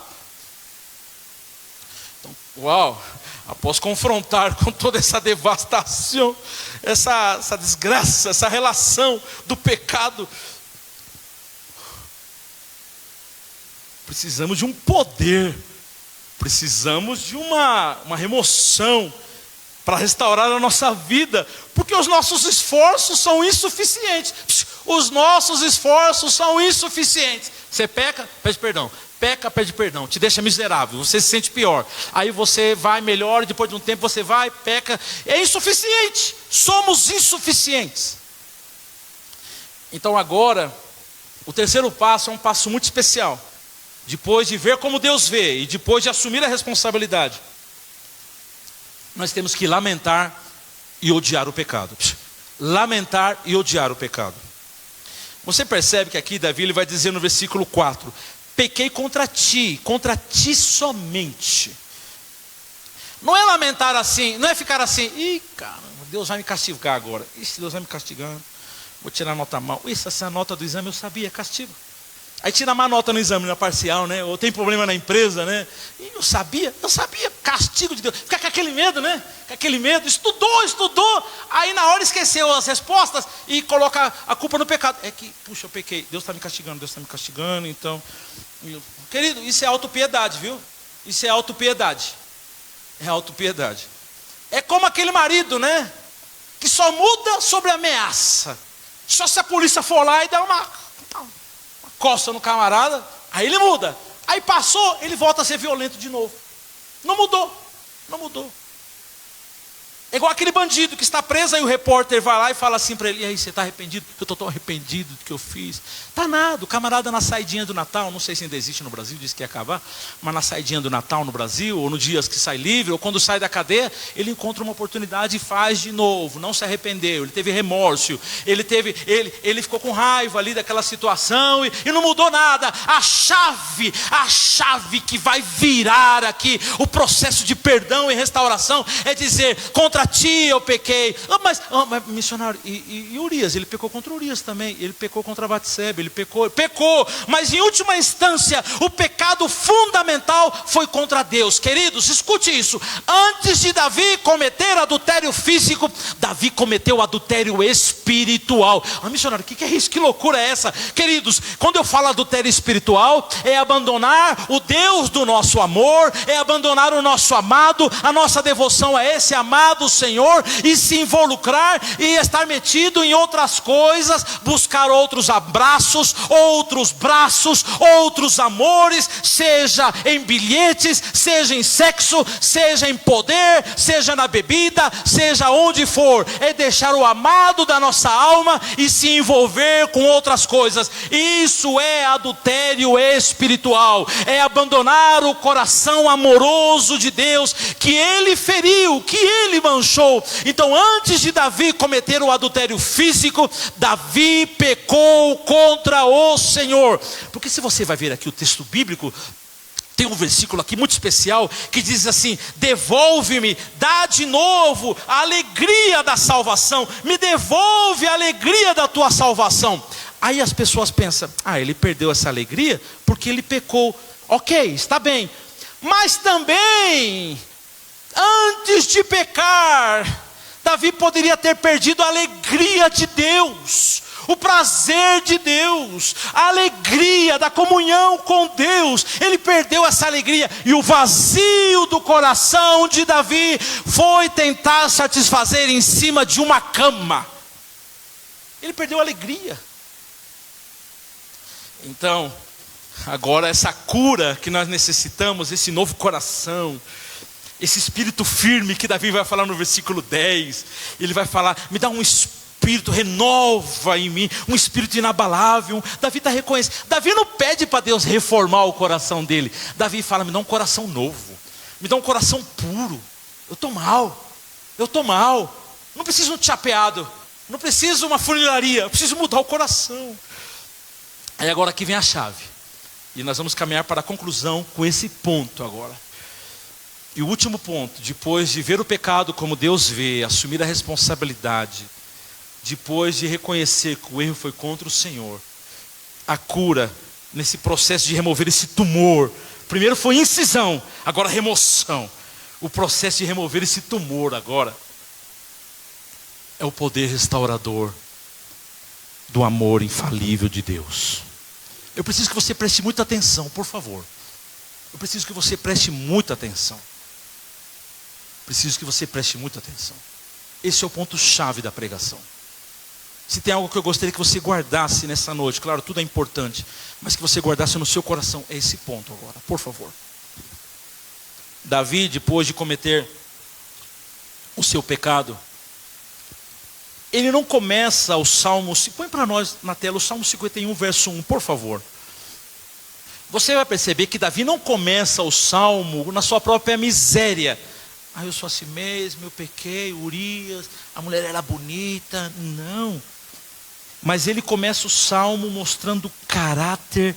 Então, uau, após confrontar com toda essa devastação, essa desgraça, essa relação do pecado, precisamos de um poder, precisamos de uma remoção para restaurar a nossa vida, porque os nossos esforços são insuficientes. Os nossos esforços são insuficientes. Você peca, pede perdão. Peca, pede perdão, te deixa miserável, você se sente pior. Aí você vai, melhora, depois de um tempo você vai, peca. É insuficiente, somos insuficientes. Então agora, o terceiro passo é um passo muito especial. Depois de ver como Deus vê e depois de assumir a responsabilidade, nós temos que lamentar e odiar o pecado. Lamentar e odiar o pecado. Você percebe que aqui Davi ele vai dizer no versículo 4: pequei contra ti somente. Não é lamentar assim, não é ficar assim, ih, caramba, Deus vai me castigar agora. Ixi, Deus vai me castigar, vou tirar a nota mal. Isso, essa nota do exame eu sabia, castigo. Aí tira má nota no exame, na parcial, né? Ou tem problema na empresa, né? E eu sabia, castigo de Deus. Fica com aquele medo, né? Com aquele medo, estudou. Aí na hora esqueceu as respostas e coloca a culpa no pecado. É que, puxa, eu pequei, Deus está me castigando, então... Querido, isso é autopiedade, viu? Isso é autopiedade. É autopiedade. É como aquele marido, né? Que só muda sobre ameaça. Só se a polícia for lá e der uma coça no camarada, aí ele muda. Aí passou, ele volta a ser violento de novo. Não mudou. É igual aquele bandido que está preso, aí o repórter vai lá e fala assim para ele: e aí, você está arrependido? Eu estou tão arrependido do que eu fiz. Tá nada, o camarada na saidinha do Natal, não sei se ainda existe no Brasil, disse que ia acabar, mas na saidinha do Natal no Brasil, ou no dia que sai livre, ou quando sai da cadeia, ele encontra uma oportunidade e faz de novo, não se arrependeu, ele teve remorso, ele ficou com raiva ali daquela situação e não mudou nada. A chave que vai virar aqui o processo de perdão e restauração é dizer: contra ti eu pequei. Mas missionário, e Urias? Ele pecou contra Urias também. Ele pecou contra Batseba. Ele pecou. Mas em última instância, o pecado fundamental foi contra Deus. Queridos, escute isso. Antes de Davi cometer adultério físico, Davi cometeu adultério espiritual. Missionário, o que é isso? Que loucura é essa? Queridos, quando eu falo adultério espiritual, é abandonar o Deus do nosso amor, é abandonar o nosso amado, a nossa devoção a esse amado Senhor, e se involucrar e estar metido em outras coisas, buscar outros abraços, outros braços, outros amores, seja em bilhetes, seja em sexo, seja em poder, seja na bebida, seja onde for. É deixar o amado da nossa alma e se envolver com outras coisas. Isso é adultério espiritual. É abandonar o coração amoroso de Deus, que Ele feriu, que Ele manchou. Então, antes de Davi cometer o adultério físico, Davi pecou contra o Senhor. Porque se você vai ver aqui o texto bíblico, tem um versículo aqui muito especial que diz assim: devolve-me, dá de novo a alegria da salvação, me devolve a alegria da tua salvação. Aí as pessoas pensam: ele perdeu essa alegria porque ele pecou. Ok, está bem, mas também antes de pecar, Davi poderia ter perdido a alegria de Deus, o prazer de Deus, a alegria da comunhão com Deus. Ele perdeu essa alegria, e o vazio do coração de Davi foi tentar satisfazer em cima de uma cama. Ele perdeu a alegria. Então, agora essa cura que nós necessitamos, esse novo coração, esse espírito firme que Davi vai falar no versículo 10, ele vai falar: me dá um espírito, renova em mim, um espírito inabalável. Davi está reconhecendo. Davi não pede para Deus reformar o coração dele. Davi fala: me dá um coração novo, me dá um coração puro. Eu estou mal, não preciso de um chapeado, não preciso de uma funilaria, eu preciso mudar o coração. Aí agora aqui vem a chave, e nós vamos caminhar para a conclusão com esse ponto agora. E o último ponto: depois de ver o pecado como Deus vê, assumir a responsabilidade, depois de reconhecer que o erro foi contra o Senhor, a cura nesse processo de remover esse tumor. Primeiro foi incisão, agora remoção. O processo de remover esse tumor agora é o poder restaurador do amor infalível de Deus. Eu preciso que você preste muita atenção, por favor. Eu preciso que você preste muita atenção. Preciso que você preste muita atenção. Esse é o ponto-chave da pregação. Se tem algo que eu gostaria que você guardasse nessa noite, claro, tudo é importante, mas que você guardasse no seu coração, é esse ponto agora, por favor. Davi, depois de cometer o seu pecado, ele não começa o Salmo, põe para nós na tela o Salmo 51, verso 1, por favor. Você vai perceber que Davi não começa o Salmo na sua própria miséria. eu sou assim mesmo, eu pequei, Urias, a mulher era bonita. Não. Mas ele começa o salmo mostrando o caráter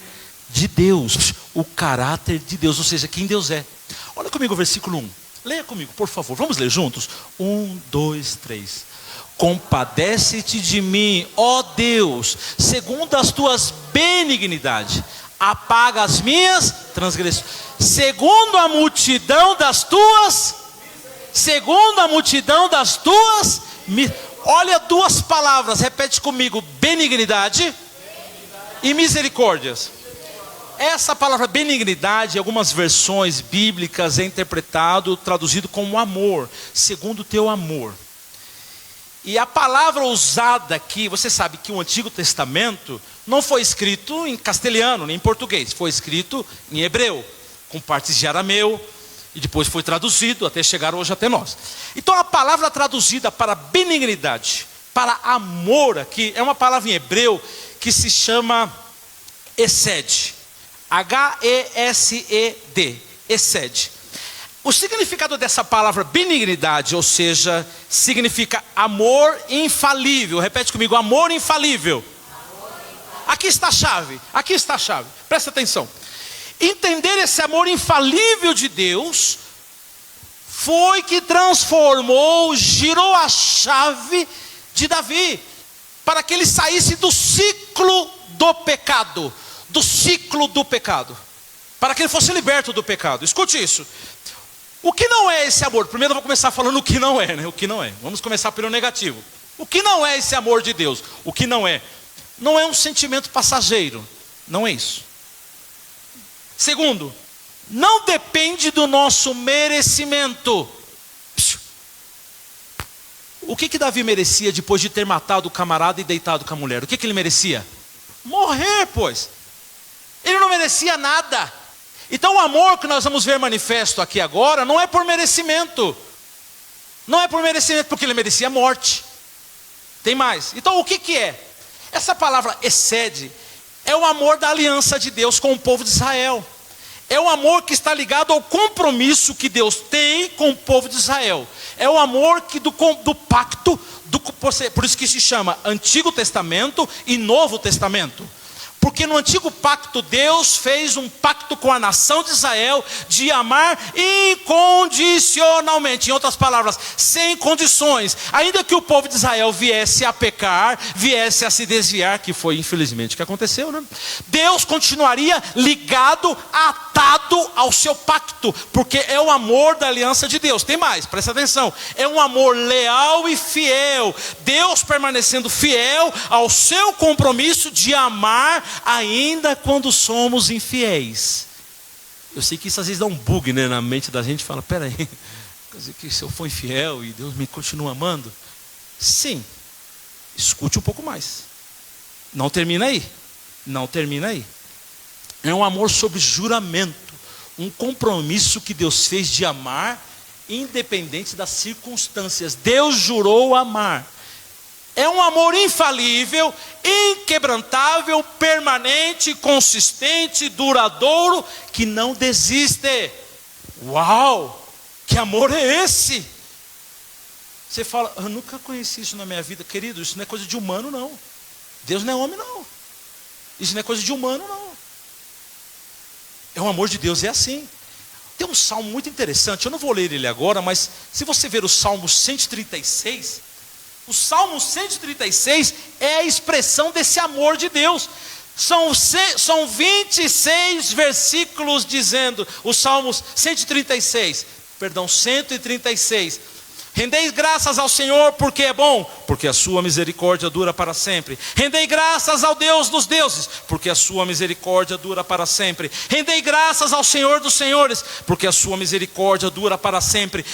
de Deus. O caráter de Deus, ou seja, quem Deus é. Olha comigo o versículo 1. Leia comigo, por favor. Vamos ler juntos? 1, 2, 3. Compadece-te de mim, ó Deus, segundo as tuas benignidades. Apaga as minhas transgressões. Segundo a multidão das tuas. Olha duas palavras, repete comigo: benignidade e misericórdias. Essa palavra benignidade, em algumas versões bíblicas é traduzido como amor, segundo o teu amor. E a palavra usada aqui, você sabe que o Antigo Testamento não foi escrito em castelhano, nem em português, foi escrito em hebreu, com partes de arameu, e depois foi traduzido até chegar hoje até nós. Então a palavra traduzida para benignidade, para amor aqui, é uma palavra em hebreu que se chama hesed. H-E-S-E-D, hesed. O significado dessa palavra benignidade, ou seja, significa amor infalível. Repete comigo: amor infalível. Aqui está a chave, presta atenção. Entender esse amor infalível de Deus foi que girou a chave de Davi, para que ele saísse do ciclo do pecado, para que ele fosse liberto do pecado. Escute isso. O que não é esse amor? Primeiro eu vou começar falando o que não é, né? O que não é. Vamos começar pelo negativo. O que não é esse amor de Deus? O que não é? Não é um sentimento passageiro. Não é isso. Segundo, não depende do nosso merecimento. O que Davi merecia depois de ter matado o camarada e deitado com a mulher? O que ele merecia? Morrer, pois. Ele não merecia nada. Então o amor que nós vamos ver manifesto aqui agora não é por merecimento. Não é por merecimento, porque ele merecia morte. Tem mais. Então o que é? Essa palavra hesed é o amor da aliança de Deus com o povo de Israel. É o amor que está ligado ao compromisso que Deus tem com o povo de Israel. É o amor do pacto, por isso que se chama Antigo Testamento e Novo Testamento. Porque no Antigo Pacto Deus fez um pacto com a nação de Israel de amar incondicionalmente. Em outras palavras, sem condições. Ainda que o povo de Israel viesse a pecar, viesse a se desviar, que foi infelizmente o que aconteceu, né? Deus continuaria ligado, atado ao seu pacto, porque é o amor da aliança de Deus. Tem mais, presta atenção. É um amor leal e fiel. Deus permanecendo fiel ao seu compromisso de amar ainda quando somos infiéis. Eu sei que isso às vezes dá um bug, né, na mente da gente. Fala, peraí, quer dizer que se eu for infiel e Deus me continua amando? Sim. Escute um pouco mais. Não termina aí. É um amor sob juramento, um compromisso que Deus fez de amar independente das circunstâncias. Deus jurou amar. É um amor infalível, inquebrantável, permanente, consistente, duradouro, que não desiste. Uau! Que amor é esse? Você fala, eu nunca conheci isso na minha vida. Querido, isso não é coisa de humano, não. Deus não é homem, não. Isso não é coisa de humano, não. É o amor de Deus, é assim. Tem um salmo muito interessante, eu não vou ler ele agora, mas se você ver o Salmo 136... O Salmo 136 é a expressão desse amor de Deus. São 26 versículos dizendo, o Salmo 136. Rendei graças ao Senhor porque é bom, porque a sua misericórdia dura para sempre. Rendei graças ao Deus dos deuses, porque a sua misericórdia dura para sempre. Rendei graças ao Senhor dos senhores, porque a sua misericórdia dura para sempre.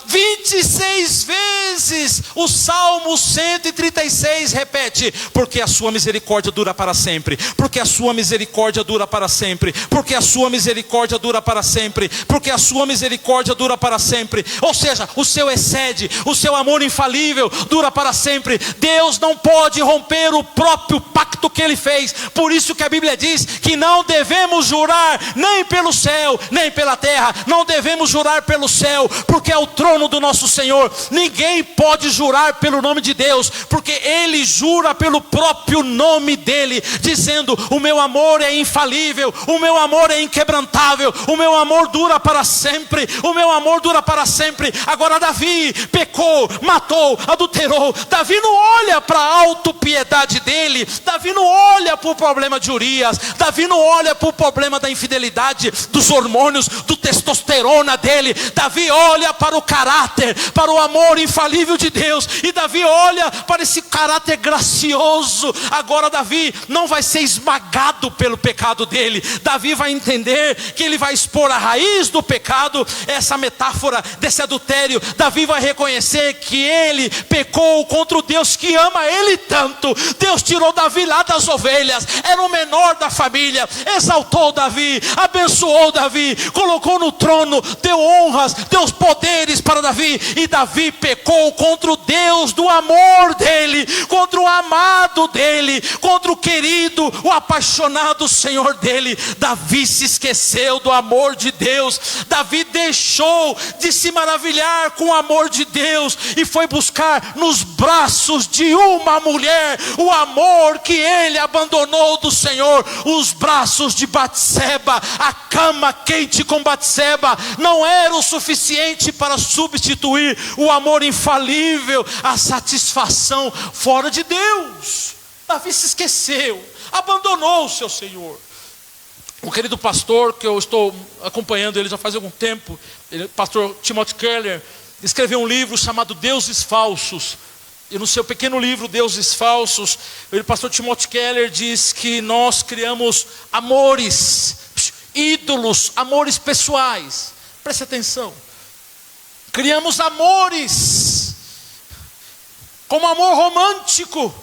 26 vezes o Salmo 136 repete, porque a sua misericórdia dura para sempre, porque a sua misericórdia dura para sempre, porque a sua misericórdia dura para sempre, porque a sua misericórdia dura para sempre. Ou seja, o seu excede, o seu amor infalível dura para sempre. Deus não pode romper o próprio pacto que Ele fez. Por isso que a Bíblia diz que não devemos jurar nem pelo céu, nem pela terra. Não devemos jurar pelo céu, porque é o trono do nosso Senhor. Ninguém pode jurar pelo nome de Deus, porque Ele jura pelo próprio nome dEle, dizendo: o meu amor é infalível, o meu amor é inquebrantável, o meu amor dura para sempre, o meu amor dura para sempre. Agora Davi pecou, matou, adulterou. Davi não olha para a autopiedade dele, Davi não olha para o problema de Urias, Davi não olha para o problema da infidelidade, dos hormônios, do testosterona dele. Davi olha para o caráter, para o amor infalível de Deus, e Davi olha para esse caráter gracioso. Agora Davi não vai ser esmagado pelo pecado dele. Davi vai entender que ele vai expor a raiz do pecado, essa metáfora desse adultério. Davi vai reconhecer que ele pecou contra o Deus que ama ele tanto. Deus tirou Davi lá das ovelhas, era o menor da família, exaltou Davi, abençoou Davi, colocou no trono, deu honras, deu poderes para Davi. E Davi pecou contra o Deus do amor dele, contra o amado dele, contra o querido, o apaixonado Senhor dele. Davi se esqueceu do amor de Deus. Davi deixou de se maravilhar com o amor de Deus e foi buscar nos braços de uma mulher o amor que ele abandonou do Senhor. Os braços de Batseba, a cama quente com Batseba, não era o suficiente para substituir o amor infalível, a satisfação fora de Deus. Davi se esqueceu, abandonou o seu Senhor. O querido pastor, que eu estou acompanhando ele já faz algum tempo, pastor Timothy Keller, escreveu um livro chamado Deuses Falsos. E no seu pequeno livro Deuses Falsos, o pastor Timothy Keller diz que nós criamos amores, ídolos, amores pessoais. Preste atenção. Criamos amores, como amor romântico.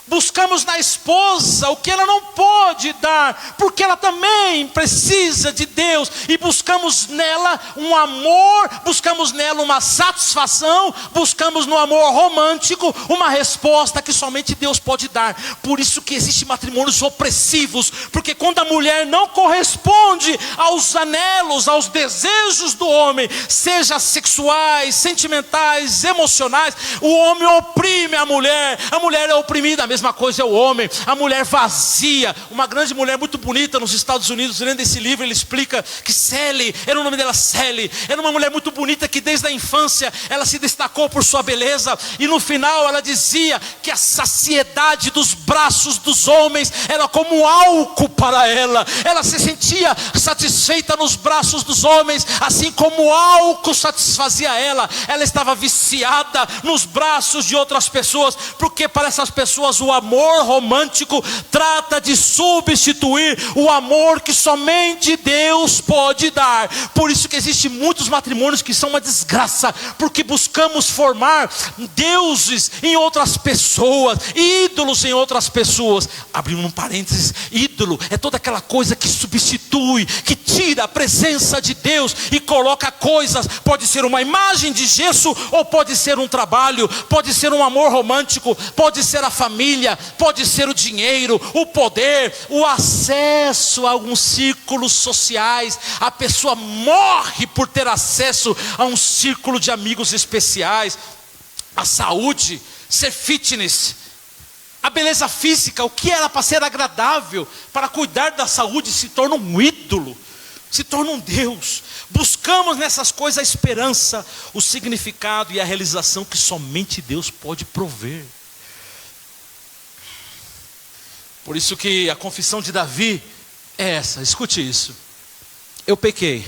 Buscamos na esposa o que ela não pode dar, porque ela também precisa de Deus. E buscamos nela um amor, buscamos nela uma satisfação, buscamos no amor romântico uma resposta que somente Deus pode dar. Por isso que existem matrimônios opressivos, porque quando a mulher não corresponde aos anelos, aos desejos do homem, seja sexuais, sentimentais, emocionais, o homem oprime a mulher é oprimida. A mesma coisa é o homem, a mulher vazia. Uma grande mulher muito bonita nos Estados Unidos, lendo esse livro, ele explica que Sally, era o nome dela Sally, era uma mulher muito bonita que desde a infância ela se destacou por sua beleza, e no final ela dizia que a saciedade dos braços dos homens era como um álcool para ela. Ela se sentia satisfeita nos braços dos homens, assim como o álcool satisfazia ela. Ela estava viciada nos braços de outras pessoas, porque para essas pessoas o amor romântico trata de substituir o amor que somente Deus pode dar. Por isso que existem muitos matrimônios que são uma desgraça, porque buscamos formar deuses em outras pessoas, ídolos em outras pessoas. Abrindo um parênteses, ídolo é toda aquela coisa que substitui, que tira a presença de Deus e coloca coisas. Pode ser uma imagem de gesso, ou pode ser um trabalho, pode ser um amor romântico, pode ser a família, pode ser o dinheiro, o poder, o acesso a alguns círculos sociais. A pessoa morre por ter acesso a um círculo de amigos especiais. A saúde, ser fitness, a beleza física, o que era para ser agradável, para cuidar da saúde, se torna um ídolo, se torna um Deus. Buscamos nessas coisas a esperança, o significado e a realização que somente Deus pode prover. Por isso que a confissão de Davi é essa, escute isso: eu pequei,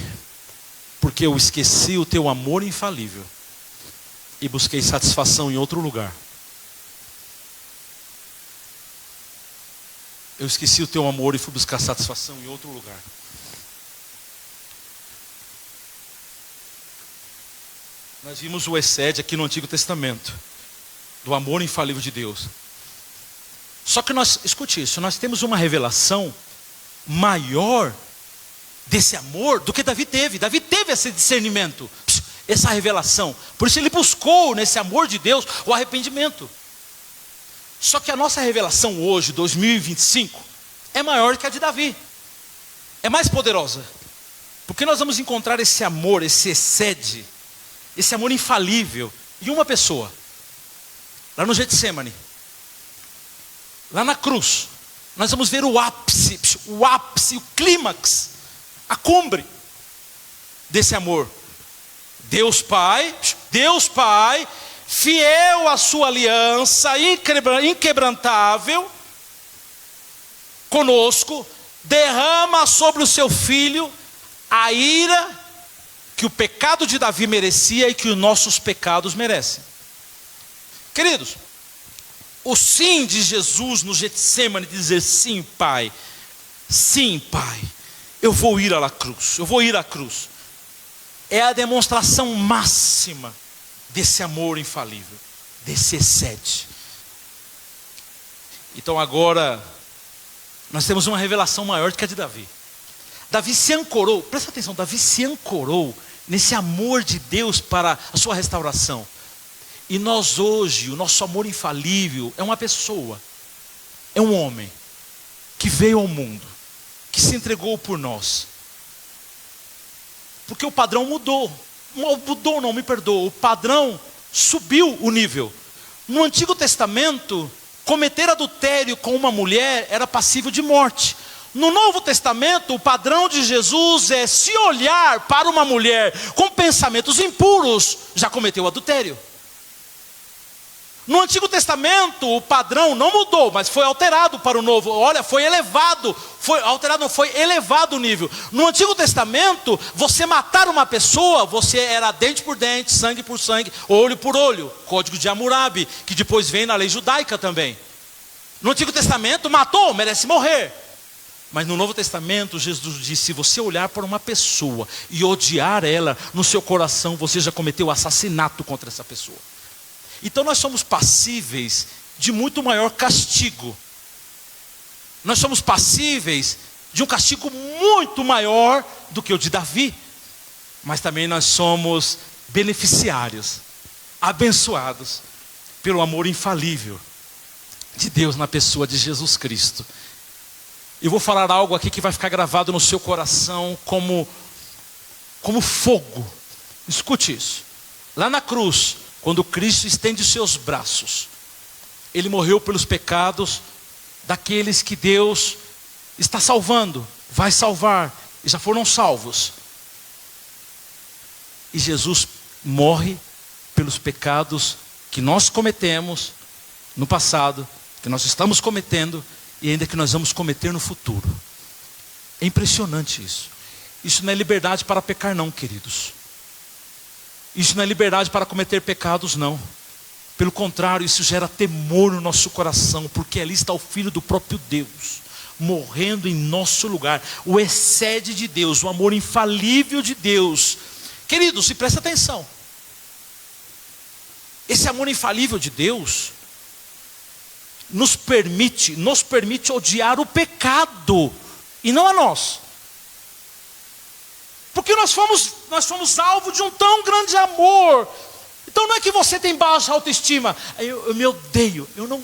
porque eu esqueci o teu amor infalível e busquei satisfação em outro lugar. Eu esqueci o teu amor e fui buscar satisfação em outro lugar. Nós vimos o excede aqui no Antigo Testamento, do amor infalível de Deus. Só que nós, escute isso, nós temos uma revelação maior desse amor do que Davi teve. Davi teve esse discernimento, essa revelação. Por isso ele buscou nesse amor de Deus o arrependimento. Só que a nossa revelação hoje, 2025, é maior que a de Davi. É mais poderosa. Porque nós vamos encontrar esse amor, esse excede, esse amor infalível em uma pessoa, lá no Getsemane, lá na cruz, nós vamos ver o ápice, o clímax, a cumbre desse amor. Deus Pai, fiel à sua aliança, inquebrantável conosco, derrama sobre o seu filho a ira que o pecado de Davi merecia e que os nossos pecados merecem. Queridos, o sim de Jesus no Getsemane, dizer sim, Pai, eu vou ir à cruz, é a demonstração máxima desse amor infalível, desse excede. Então agora, nós temos uma revelação maior do que a de Davi. Davi se ancorou, presta atenção, Davi se ancorou nesse amor de Deus para a sua restauração. E nós hoje, o nosso amor infalível é uma pessoa, é um homem que veio ao mundo, que se entregou por nós. Porque o padrão mudou, o padrão subiu o nível. No Antigo Testamento, cometer adultério com uma mulher era passível de morte. No Novo Testamento, o padrão de Jesus é: se olhar para uma mulher com pensamentos impuros, já cometeu adultério. No Antigo Testamento, o padrão não mudou, mas foi alterado para o Novo. Olha, foi elevado o nível. No Antigo Testamento, você matar uma pessoa, você era dente por dente, sangue por sangue, olho por olho. Código de Hammurabi, que depois vem na lei judaica também. No Antigo Testamento, matou, merece morrer. Mas no Novo Testamento, Jesus disse: se você olhar para uma pessoa e odiar ela no seu coração, você já cometeu assassinato contra essa pessoa. Então nós somos passíveis de muito maior castigo. Nós somos passíveis de um castigo muito maior do que o de Davi. Mas também nós somos beneficiários, abençoados pelo amor infalível de Deus na pessoa de Jesus Cristo. Eu vou falar algo aqui que vai ficar gravado no seu coração como fogo. Escute isso. Lá na cruz, quando Cristo estende os seus braços, Ele morreu pelos pecados daqueles que Deus está salvando, vai salvar, e já foram salvos. E Jesus morre pelos pecados que nós cometemos no passado, que nós estamos cometendo e ainda que nós vamos cometer no futuro. É impressionante isso. Isso não é liberdade para pecar não, queridos. Isso não é liberdade para cometer pecados não. Pelo contrário, isso gera temor no nosso coração, porque ali está o Filho do próprio Deus, morrendo em nosso lugar. O excede de Deus, o amor infalível de Deus. Queridos, se presta atenção. Esse amor infalível de Deus nos permite odiar o pecado e não a nós. Porque nós fomos alvo de um tão grande amor. Então não é que você tem baixa autoestima. Eu me odeio, eu não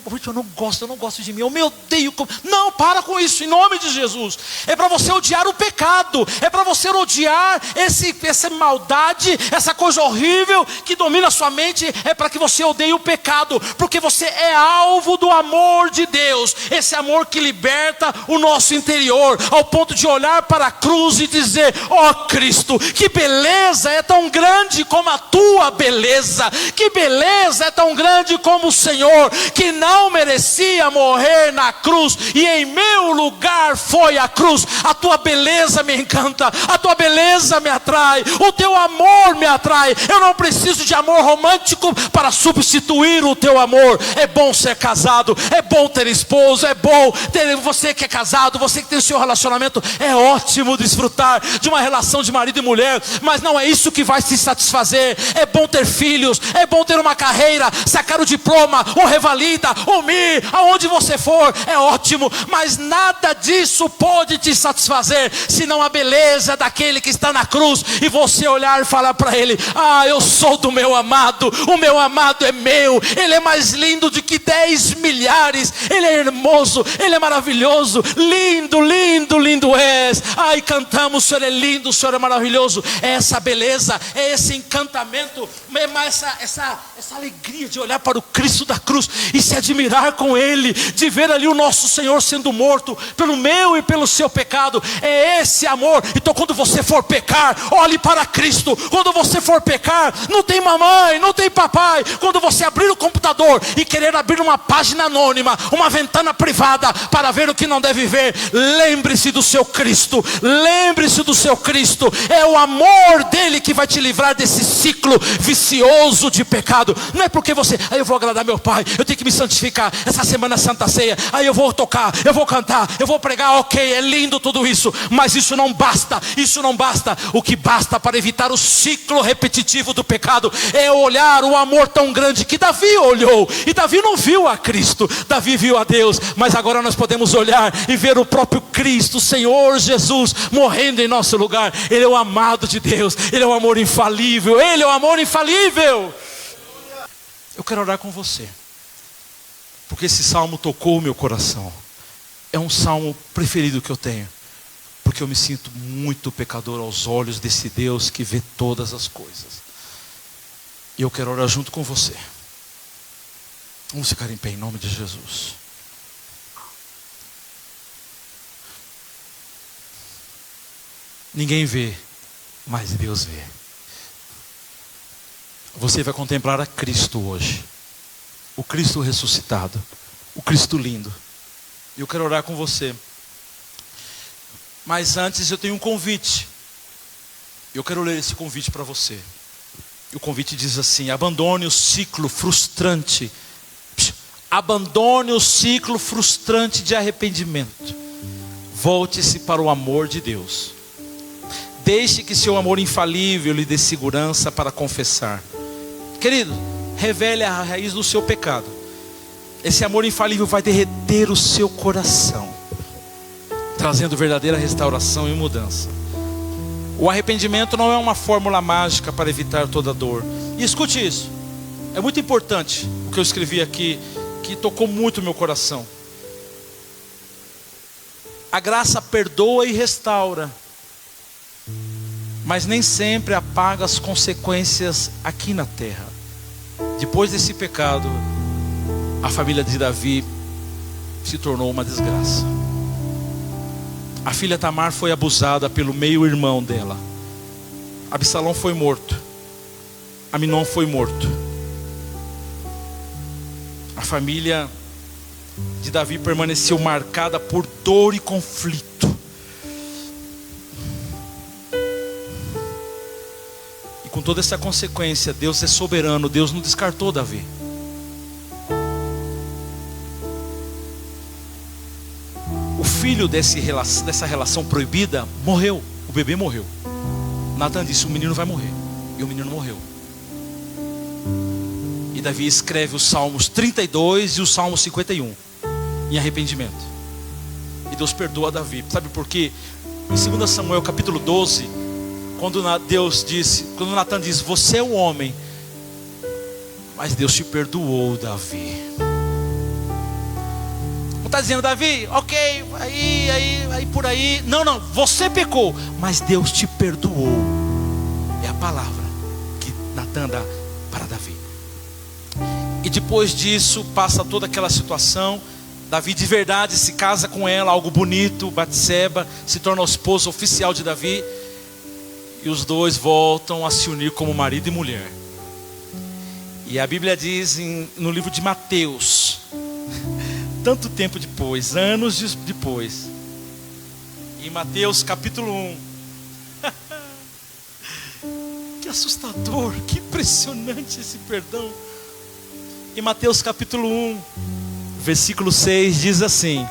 gosto de mim, eu me odeio. Não, para com isso, em nome de Jesus. É para você odiar o pecado, é para você odiar essa maldade, essa coisa horrível que domina a sua mente. É para que você odeie o pecado, porque você é alvo do amor de Deus. Esse amor que liberta o nosso interior, ao ponto de olhar para a cruz e dizer: ó Cristo, que beleza é tão grande como a tua beleza. Que beleza é tão grande como o Senhor, que não merecia morrer na cruz e em meu lugar foi a cruz. A tua beleza me encanta, a tua beleza me atrai, o teu amor me atrai. Eu não preciso de amor romântico para substituir o teu amor. É bom ser casado, é bom ter esposo, é bom ter, você que é casado, você que tem o seu relacionamento, é ótimo desfrutar de uma relação de marido e mulher, mas não é isso que vai te satisfazer. É bom ter filhos, filhos, é bom ter uma carreira, sacar o diploma, ou revalida, ou MIR, aonde você for, é ótimo, mas nada disso pode te satisfazer, senão a beleza daquele que está na cruz, e você olhar e falar para ele: ah, eu sou do meu amado, o meu amado é meu, ele é mais lindo do que 10 milhares, ele é hermoso, ele é maravilhoso, lindo, lindo, lindo és. Ai, cantamos, o Senhor é lindo, o Senhor é maravilhoso. É essa beleza, é esse encantamento, é essa alegria de olhar para o Cristo da cruz e se admirar com ele, de ver ali o nosso Senhor sendo morto pelo meu e pelo seu pecado. É esse amor. Então quando você for pecar, olhe para Cristo. Quando você for pecar, não tem mamãe, não tem papai. Quando você abrir o computador e querer abrir uma página anônima, uma ventana privada para ver o que não deve ver, lembre-se do seu Cristo, lembre-se do seu Cristo. É o amor dele que vai te livrar desse ciclo vicioso de pecado. Não é porque você, aí eu vou agradar meu pai, eu tenho que me santificar, essa semana é Santa Ceia, aí eu vou tocar, eu vou cantar, eu vou pregar, ok, é lindo tudo isso, mas isso não basta, isso não basta. O que basta para evitar o ciclo repetitivo do pecado é olhar o amor tão grande que Davi olhou, e Davi não viu a Cristo, Davi viu a Deus, mas agora nós podemos olhar e ver o próprio Cristo, o Senhor Jesus, morrendo em nosso lugar. Ele é o amado de Deus, ele é o amor infalível, ele é o amor infalível. Eu quero orar com você, porque esse salmo tocou o meu coração. É um salmo preferido que eu tenho, porque eu me sinto muito pecador aos olhos desse Deus que vê todas as coisas. E eu quero orar junto com você. Vamos ficar em pé em nome de Jesus. Ninguém vê, mas Deus vê. Você vai contemplar a Cristo hoje, o Cristo ressuscitado, o Cristo lindo. E eu quero orar com você. Mas antes eu tenho um convite. Eu quero ler esse convite para você. E o convite diz assim: abandone o ciclo frustrante. Abandone o ciclo frustrante de arrependimento. Volte-se para o amor de Deus. Deixe que seu amor infalível lhe dê segurança para confessar. Querido, revele a raiz do seu pecado. Esse amor infalível vai derreter o seu coração, trazendo verdadeira restauração e mudança. O arrependimento não é uma fórmula mágica para evitar toda dor. E escute isso, é muito importante o que eu escrevi aqui, que tocou muito o meu coração. A graça perdoa e restaura, mas nem sempre apaga as consequências aqui na terra. Depois desse pecado, a família de Davi se tornou uma desgraça. A filha Tamar foi abusada pelo meio-irmão dela. Absalão foi morto. Aminon foi morto. A família de Davi permaneceu marcada por dor e conflito. E com toda essa consequência, Deus é soberano. Deus não descartou Davi. O filho dessa relação proibida morreu. O bebê morreu. Natan disse: o menino vai morrer. E o menino morreu. E Davi escreve os Salmos 32 e o Salmo 51 em arrependimento. E Deus perdoa Davi. Sabe por quê? Em 2 Samuel capítulo 12, quando Natan diz: você é o homem, mas Deus te perdoou, Davi. Não está dizendo: Davi, ok, aí por aí. Não, você pecou, mas Deus te perdoou. É a palavra que Natan dá para Davi. E depois disso passa toda aquela situação. Davi de verdade se casa com ela, algo bonito. Batseba se torna o esposo oficial de Davi. E os dois voltam a se unir como marido e mulher. E a Bíblia diz no livro de Mateus, tanto tempo depois, anos depois, em Mateus capítulo 1, que assustador, que impressionante esse perdão. Em Mateus capítulo 1, versículo 6 diz assim: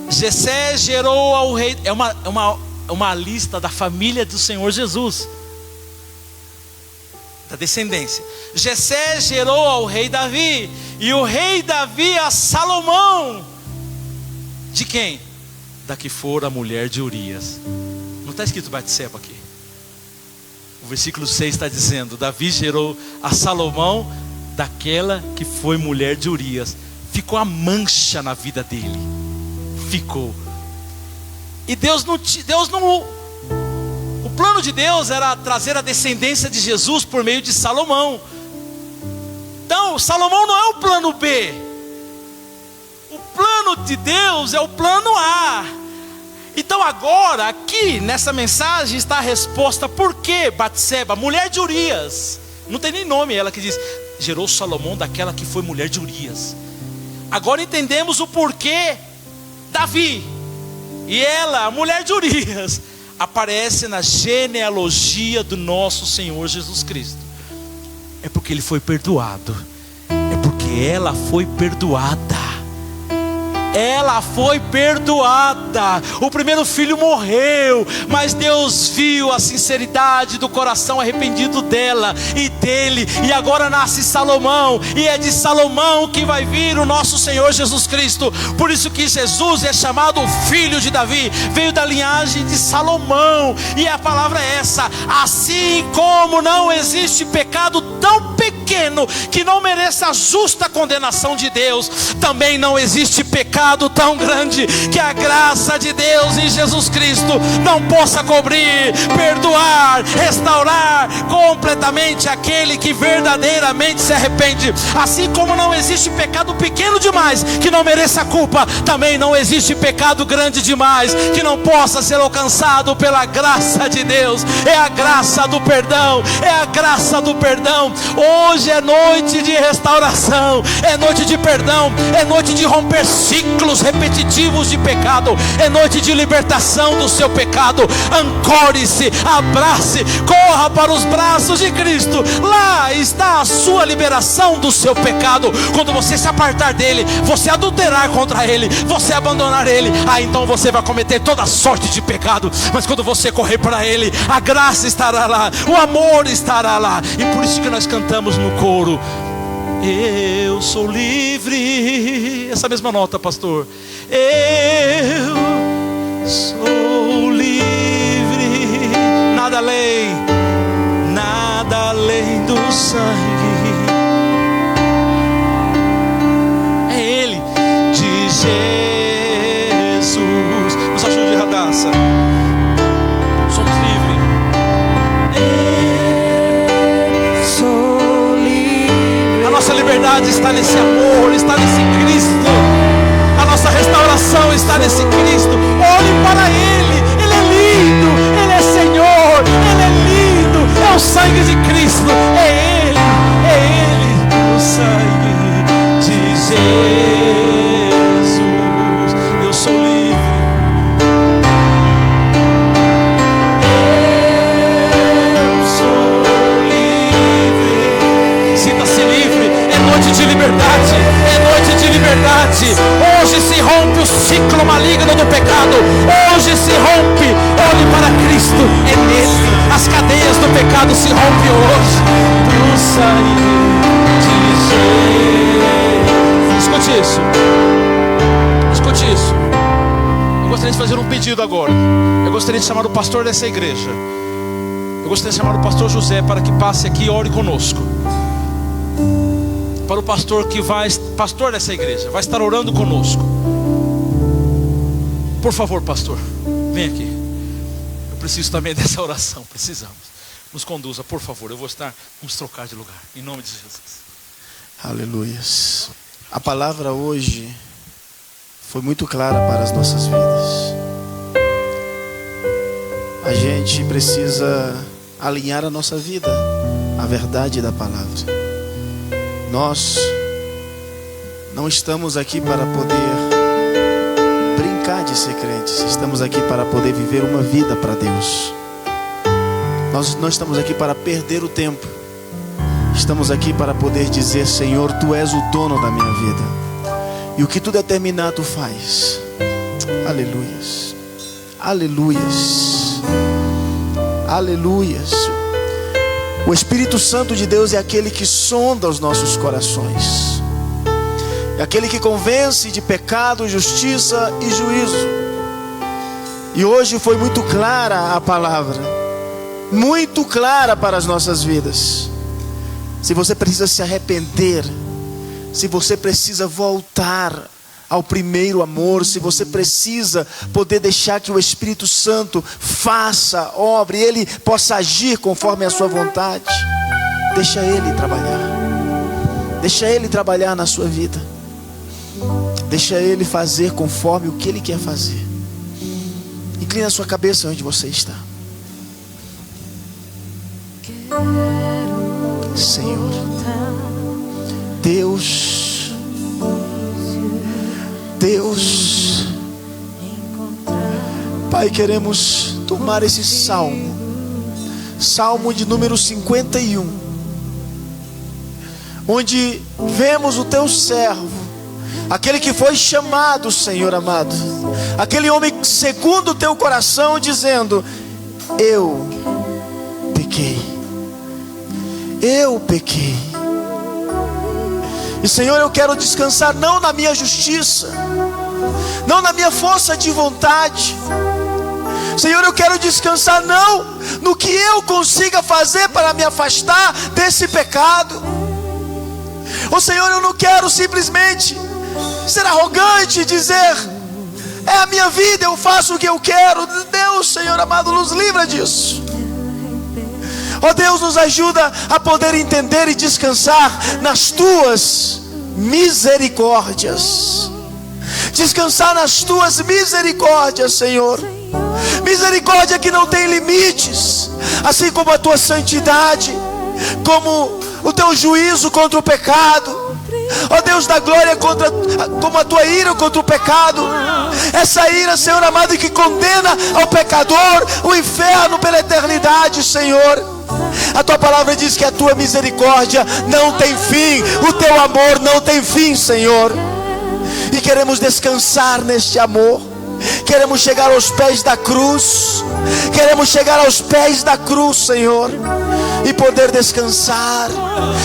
Jessé gerou ao rei. É uma lista da família do Senhor Jesus. da descendência. Jessé gerou ao rei Davi, e o rei Davi a Salomão. De quem? Da que for a mulher de Urias. Não está escrito Batseba aqui. O versículo 6 está dizendo: Davi gerou a Salomão daquela que foi mulher de Urias. Ficou a mancha na vida dele. Ficou. E Deus não. O plano de Deus era trazer a descendência de Jesus por meio de Salomão. Então, Salomão não é o plano B. O plano de Deus é o plano A. Então agora, aqui nessa mensagem está a resposta. Por que Batseba, mulher de Urias? Não tem nem nome ela que diz: gerou Salomão daquela que foi mulher de Urias. Agora entendemos o porquê Davi e ela, a mulher de Urias, aparece na genealogia do nosso Senhor Jesus Cristo. É porque ele foi perdoado. É porque ela foi perdoada. Ela foi perdoada. O primeiro filho morreu, mas Deus viu a sinceridade do coração arrependido dela e dele, e agora nasce Salomão, e é de Salomão que vai vir o nosso Senhor Jesus Cristo. Por isso que Jesus é chamado filho de Davi, veio da linhagem de Salomão. E a palavra é essa: assim como não existe pecado tão pequeno que não mereça a justa condenação de Deus, também não existe pecado tão grande que a graça de Deus em Jesus Cristo não possa cobrir, perdoar, restaurar completamente aquele que verdadeiramente se arrepende. Assim como não existe pecado pequeno demais que não mereça culpa, também não existe pecado grande demais que não possa ser alcançado pela graça de Deus. É a graça do perdão, é a graça do perdão. Hoje é noite de restauração, é noite de perdão, é noite de romper ciclos repetitivos de pecado, é noite de libertação do seu pecado. Ancore-se, abrace, corra para os braços de Cristo. Lá está a sua liberação do seu pecado. Quando você se apartar dele, você adulterar contra ele, você abandonar ele, então você vai cometer toda sorte de pecado. Mas quando você correr para ele, a graça estará lá, o amor estará lá. E por isso que nós cantamos no coro: eu sou livre. Essa mesma nota, pastor. Eu sou livre. Nada além do sangue. É Ele, de Jesus. Nos ajude, Radassa. Somos livres. Eu sou livre. A nossa liberdade está nesse amor, está nesse Cristo. A nossa restauração está nesse Cristo. Olhe para Ele. Ele é lindo, Ele é Senhor, Ele é lindo. É o sangue de Cristo. É Ele, o sangue de Jesus. Eu sou livre. Eu sou livre. Sinta-se livre. É noite de liberdade. É noite de liberdade. Hoje se rompe o ciclo maligno do pecado. Hoje se rompe. Olhe para Cristo. É nele. As cadeias do pecado se rompem hoje. Do sangue de Jesus. Escute isso. Escute isso. Eu gostaria de fazer um pedido agora. Eu gostaria de chamar o pastor dessa igreja. Eu gostaria de chamar o pastor José para que passe aqui e ore conosco. Para o pastor que pastor dessa igreja, vai estar orando conosco. Por favor, pastor, vem aqui. Eu preciso também dessa oração. Precisamos. Nos conduza, por favor. Vamos trocar de lugar, em nome de Jesus. Aleluias. A palavra hoje foi muito clara para as nossas vidas. A gente precisa alinhar a nossa vida à verdade da palavra. Nós não estamos aqui para poder brincar de ser crentes. Estamos aqui para poder viver uma vida para Deus. Nós não estamos aqui para perder o tempo. Estamos aqui para poder dizer: Senhor, Tu és o dono da minha vida, e o que Tu determinar, Tu faz. Aleluias. Aleluias. Aleluias. O Espírito Santo de Deus é aquele que sonda os nossos corações. É aquele que convence de pecado, justiça e juízo. E hoje foi muito clara a palavra, muito clara para as nossas vidas. Se você precisa se arrepender, se você precisa voltar ao primeiro amor, se você precisa poder deixar que o Espírito Santo faça obra e Ele possa agir conforme a sua vontade, deixa Ele trabalhar. Deixa Ele trabalhar na sua vida. Deixa Ele fazer conforme o que Ele quer fazer. Inclina a sua cabeça onde você está. Senhor, Deus, Pai, queremos tomar esse salmo, Salmo de número 51, onde vemos o teu servo, aquele que foi chamado, Senhor amado, aquele homem segundo o teu coração, dizendo: eu pequei. E Senhor, eu quero descansar não na minha justiça, não na minha força de vontade. Senhor, eu quero descansar não no que eu consiga fazer para me afastar desse pecado. Senhor, eu não quero simplesmente ser arrogante e dizer: é a minha vida, eu faço o que eu quero. Deus, Senhor amado, nos livra disso. Deus, nos ajuda a poder entender e descansar nas tuas misericórdias. Descansar nas tuas misericórdias, Senhor. Misericórdia que não tem limites, assim como a tua santidade, como o teu juízo contra o pecado. Deus da glória, como a tua ira contra o pecado. Essa ira, Senhor amado, que condena ao pecador o inferno pela eternidade, Senhor. A tua palavra diz que a tua misericórdia não tem fim, o teu amor não tem fim, Senhor. E queremos descansar neste amor. Queremos chegar aos pés da cruz. Queremos chegar aos pés da cruz, Senhor, e poder descansar,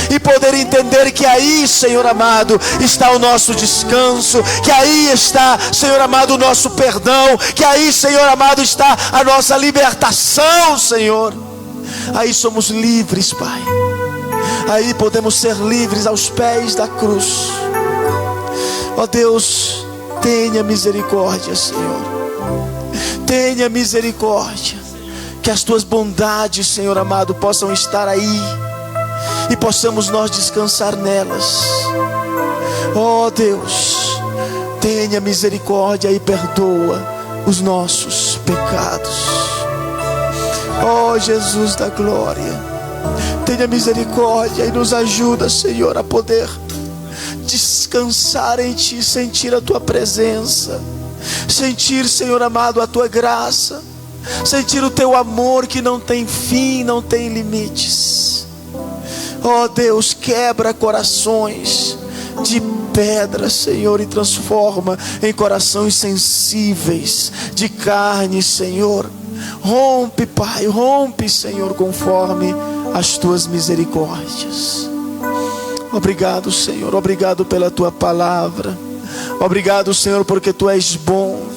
e poder entender que aí, Senhor amado, está o nosso descanso, que aí está, Senhor amado, o nosso perdão, que aí, Senhor amado, está a nossa libertação, Senhor. Aí somos livres, Pai. Aí podemos ser livres aos pés da cruz. Deus, tenha misericórdia, Senhor. Tenha misericórdia. Que as tuas bondades, Senhor amado, possam estar aí e possamos nós descansar nelas. Deus, tenha misericórdia e perdoa os nossos pecados. Jesus da glória, tenha misericórdia e nos ajuda, Senhor, a poder descansar em Ti, sentir a Tua presença, sentir, Senhor amado, a Tua graça, sentir o Teu amor que não tem fim, não tem limites. Deus, quebra corações de pedra, Senhor, e transforma em corações sensíveis, de carne, Senhor. Rompe, Pai, rompe, Senhor, conforme as tuas misericórdias. Obrigado, Senhor, obrigado pela tua palavra. Obrigado, Senhor, porque tu és bom.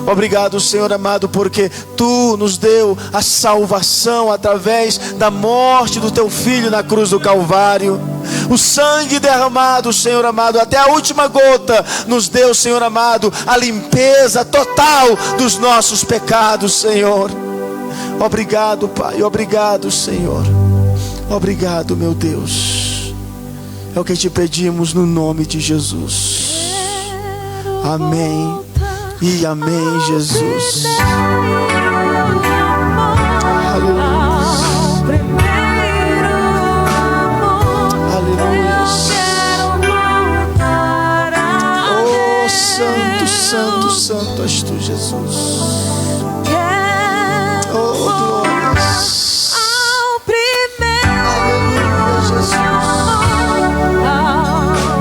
Obrigado, Senhor amado, porque tu nos deu a salvação através da morte do teu filho na cruz do Calvário. O sangue derramado, Senhor amado, até a última gota, nos deu, Senhor amado, a limpeza total dos nossos pecados, Senhor. Obrigado, Pai, obrigado, Senhor. Obrigado, meu Deus. É o que te pedimos no nome de Jesus. Amém e amém, Jesus. Santo, santo és tu, Jesus. Glórias. Aleluia, Jesus.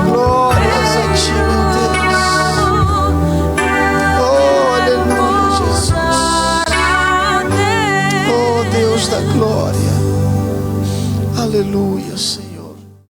Glórias a ti, meu Deus. Aleluia, Jesus. Deus da glória. Aleluia, Senhor.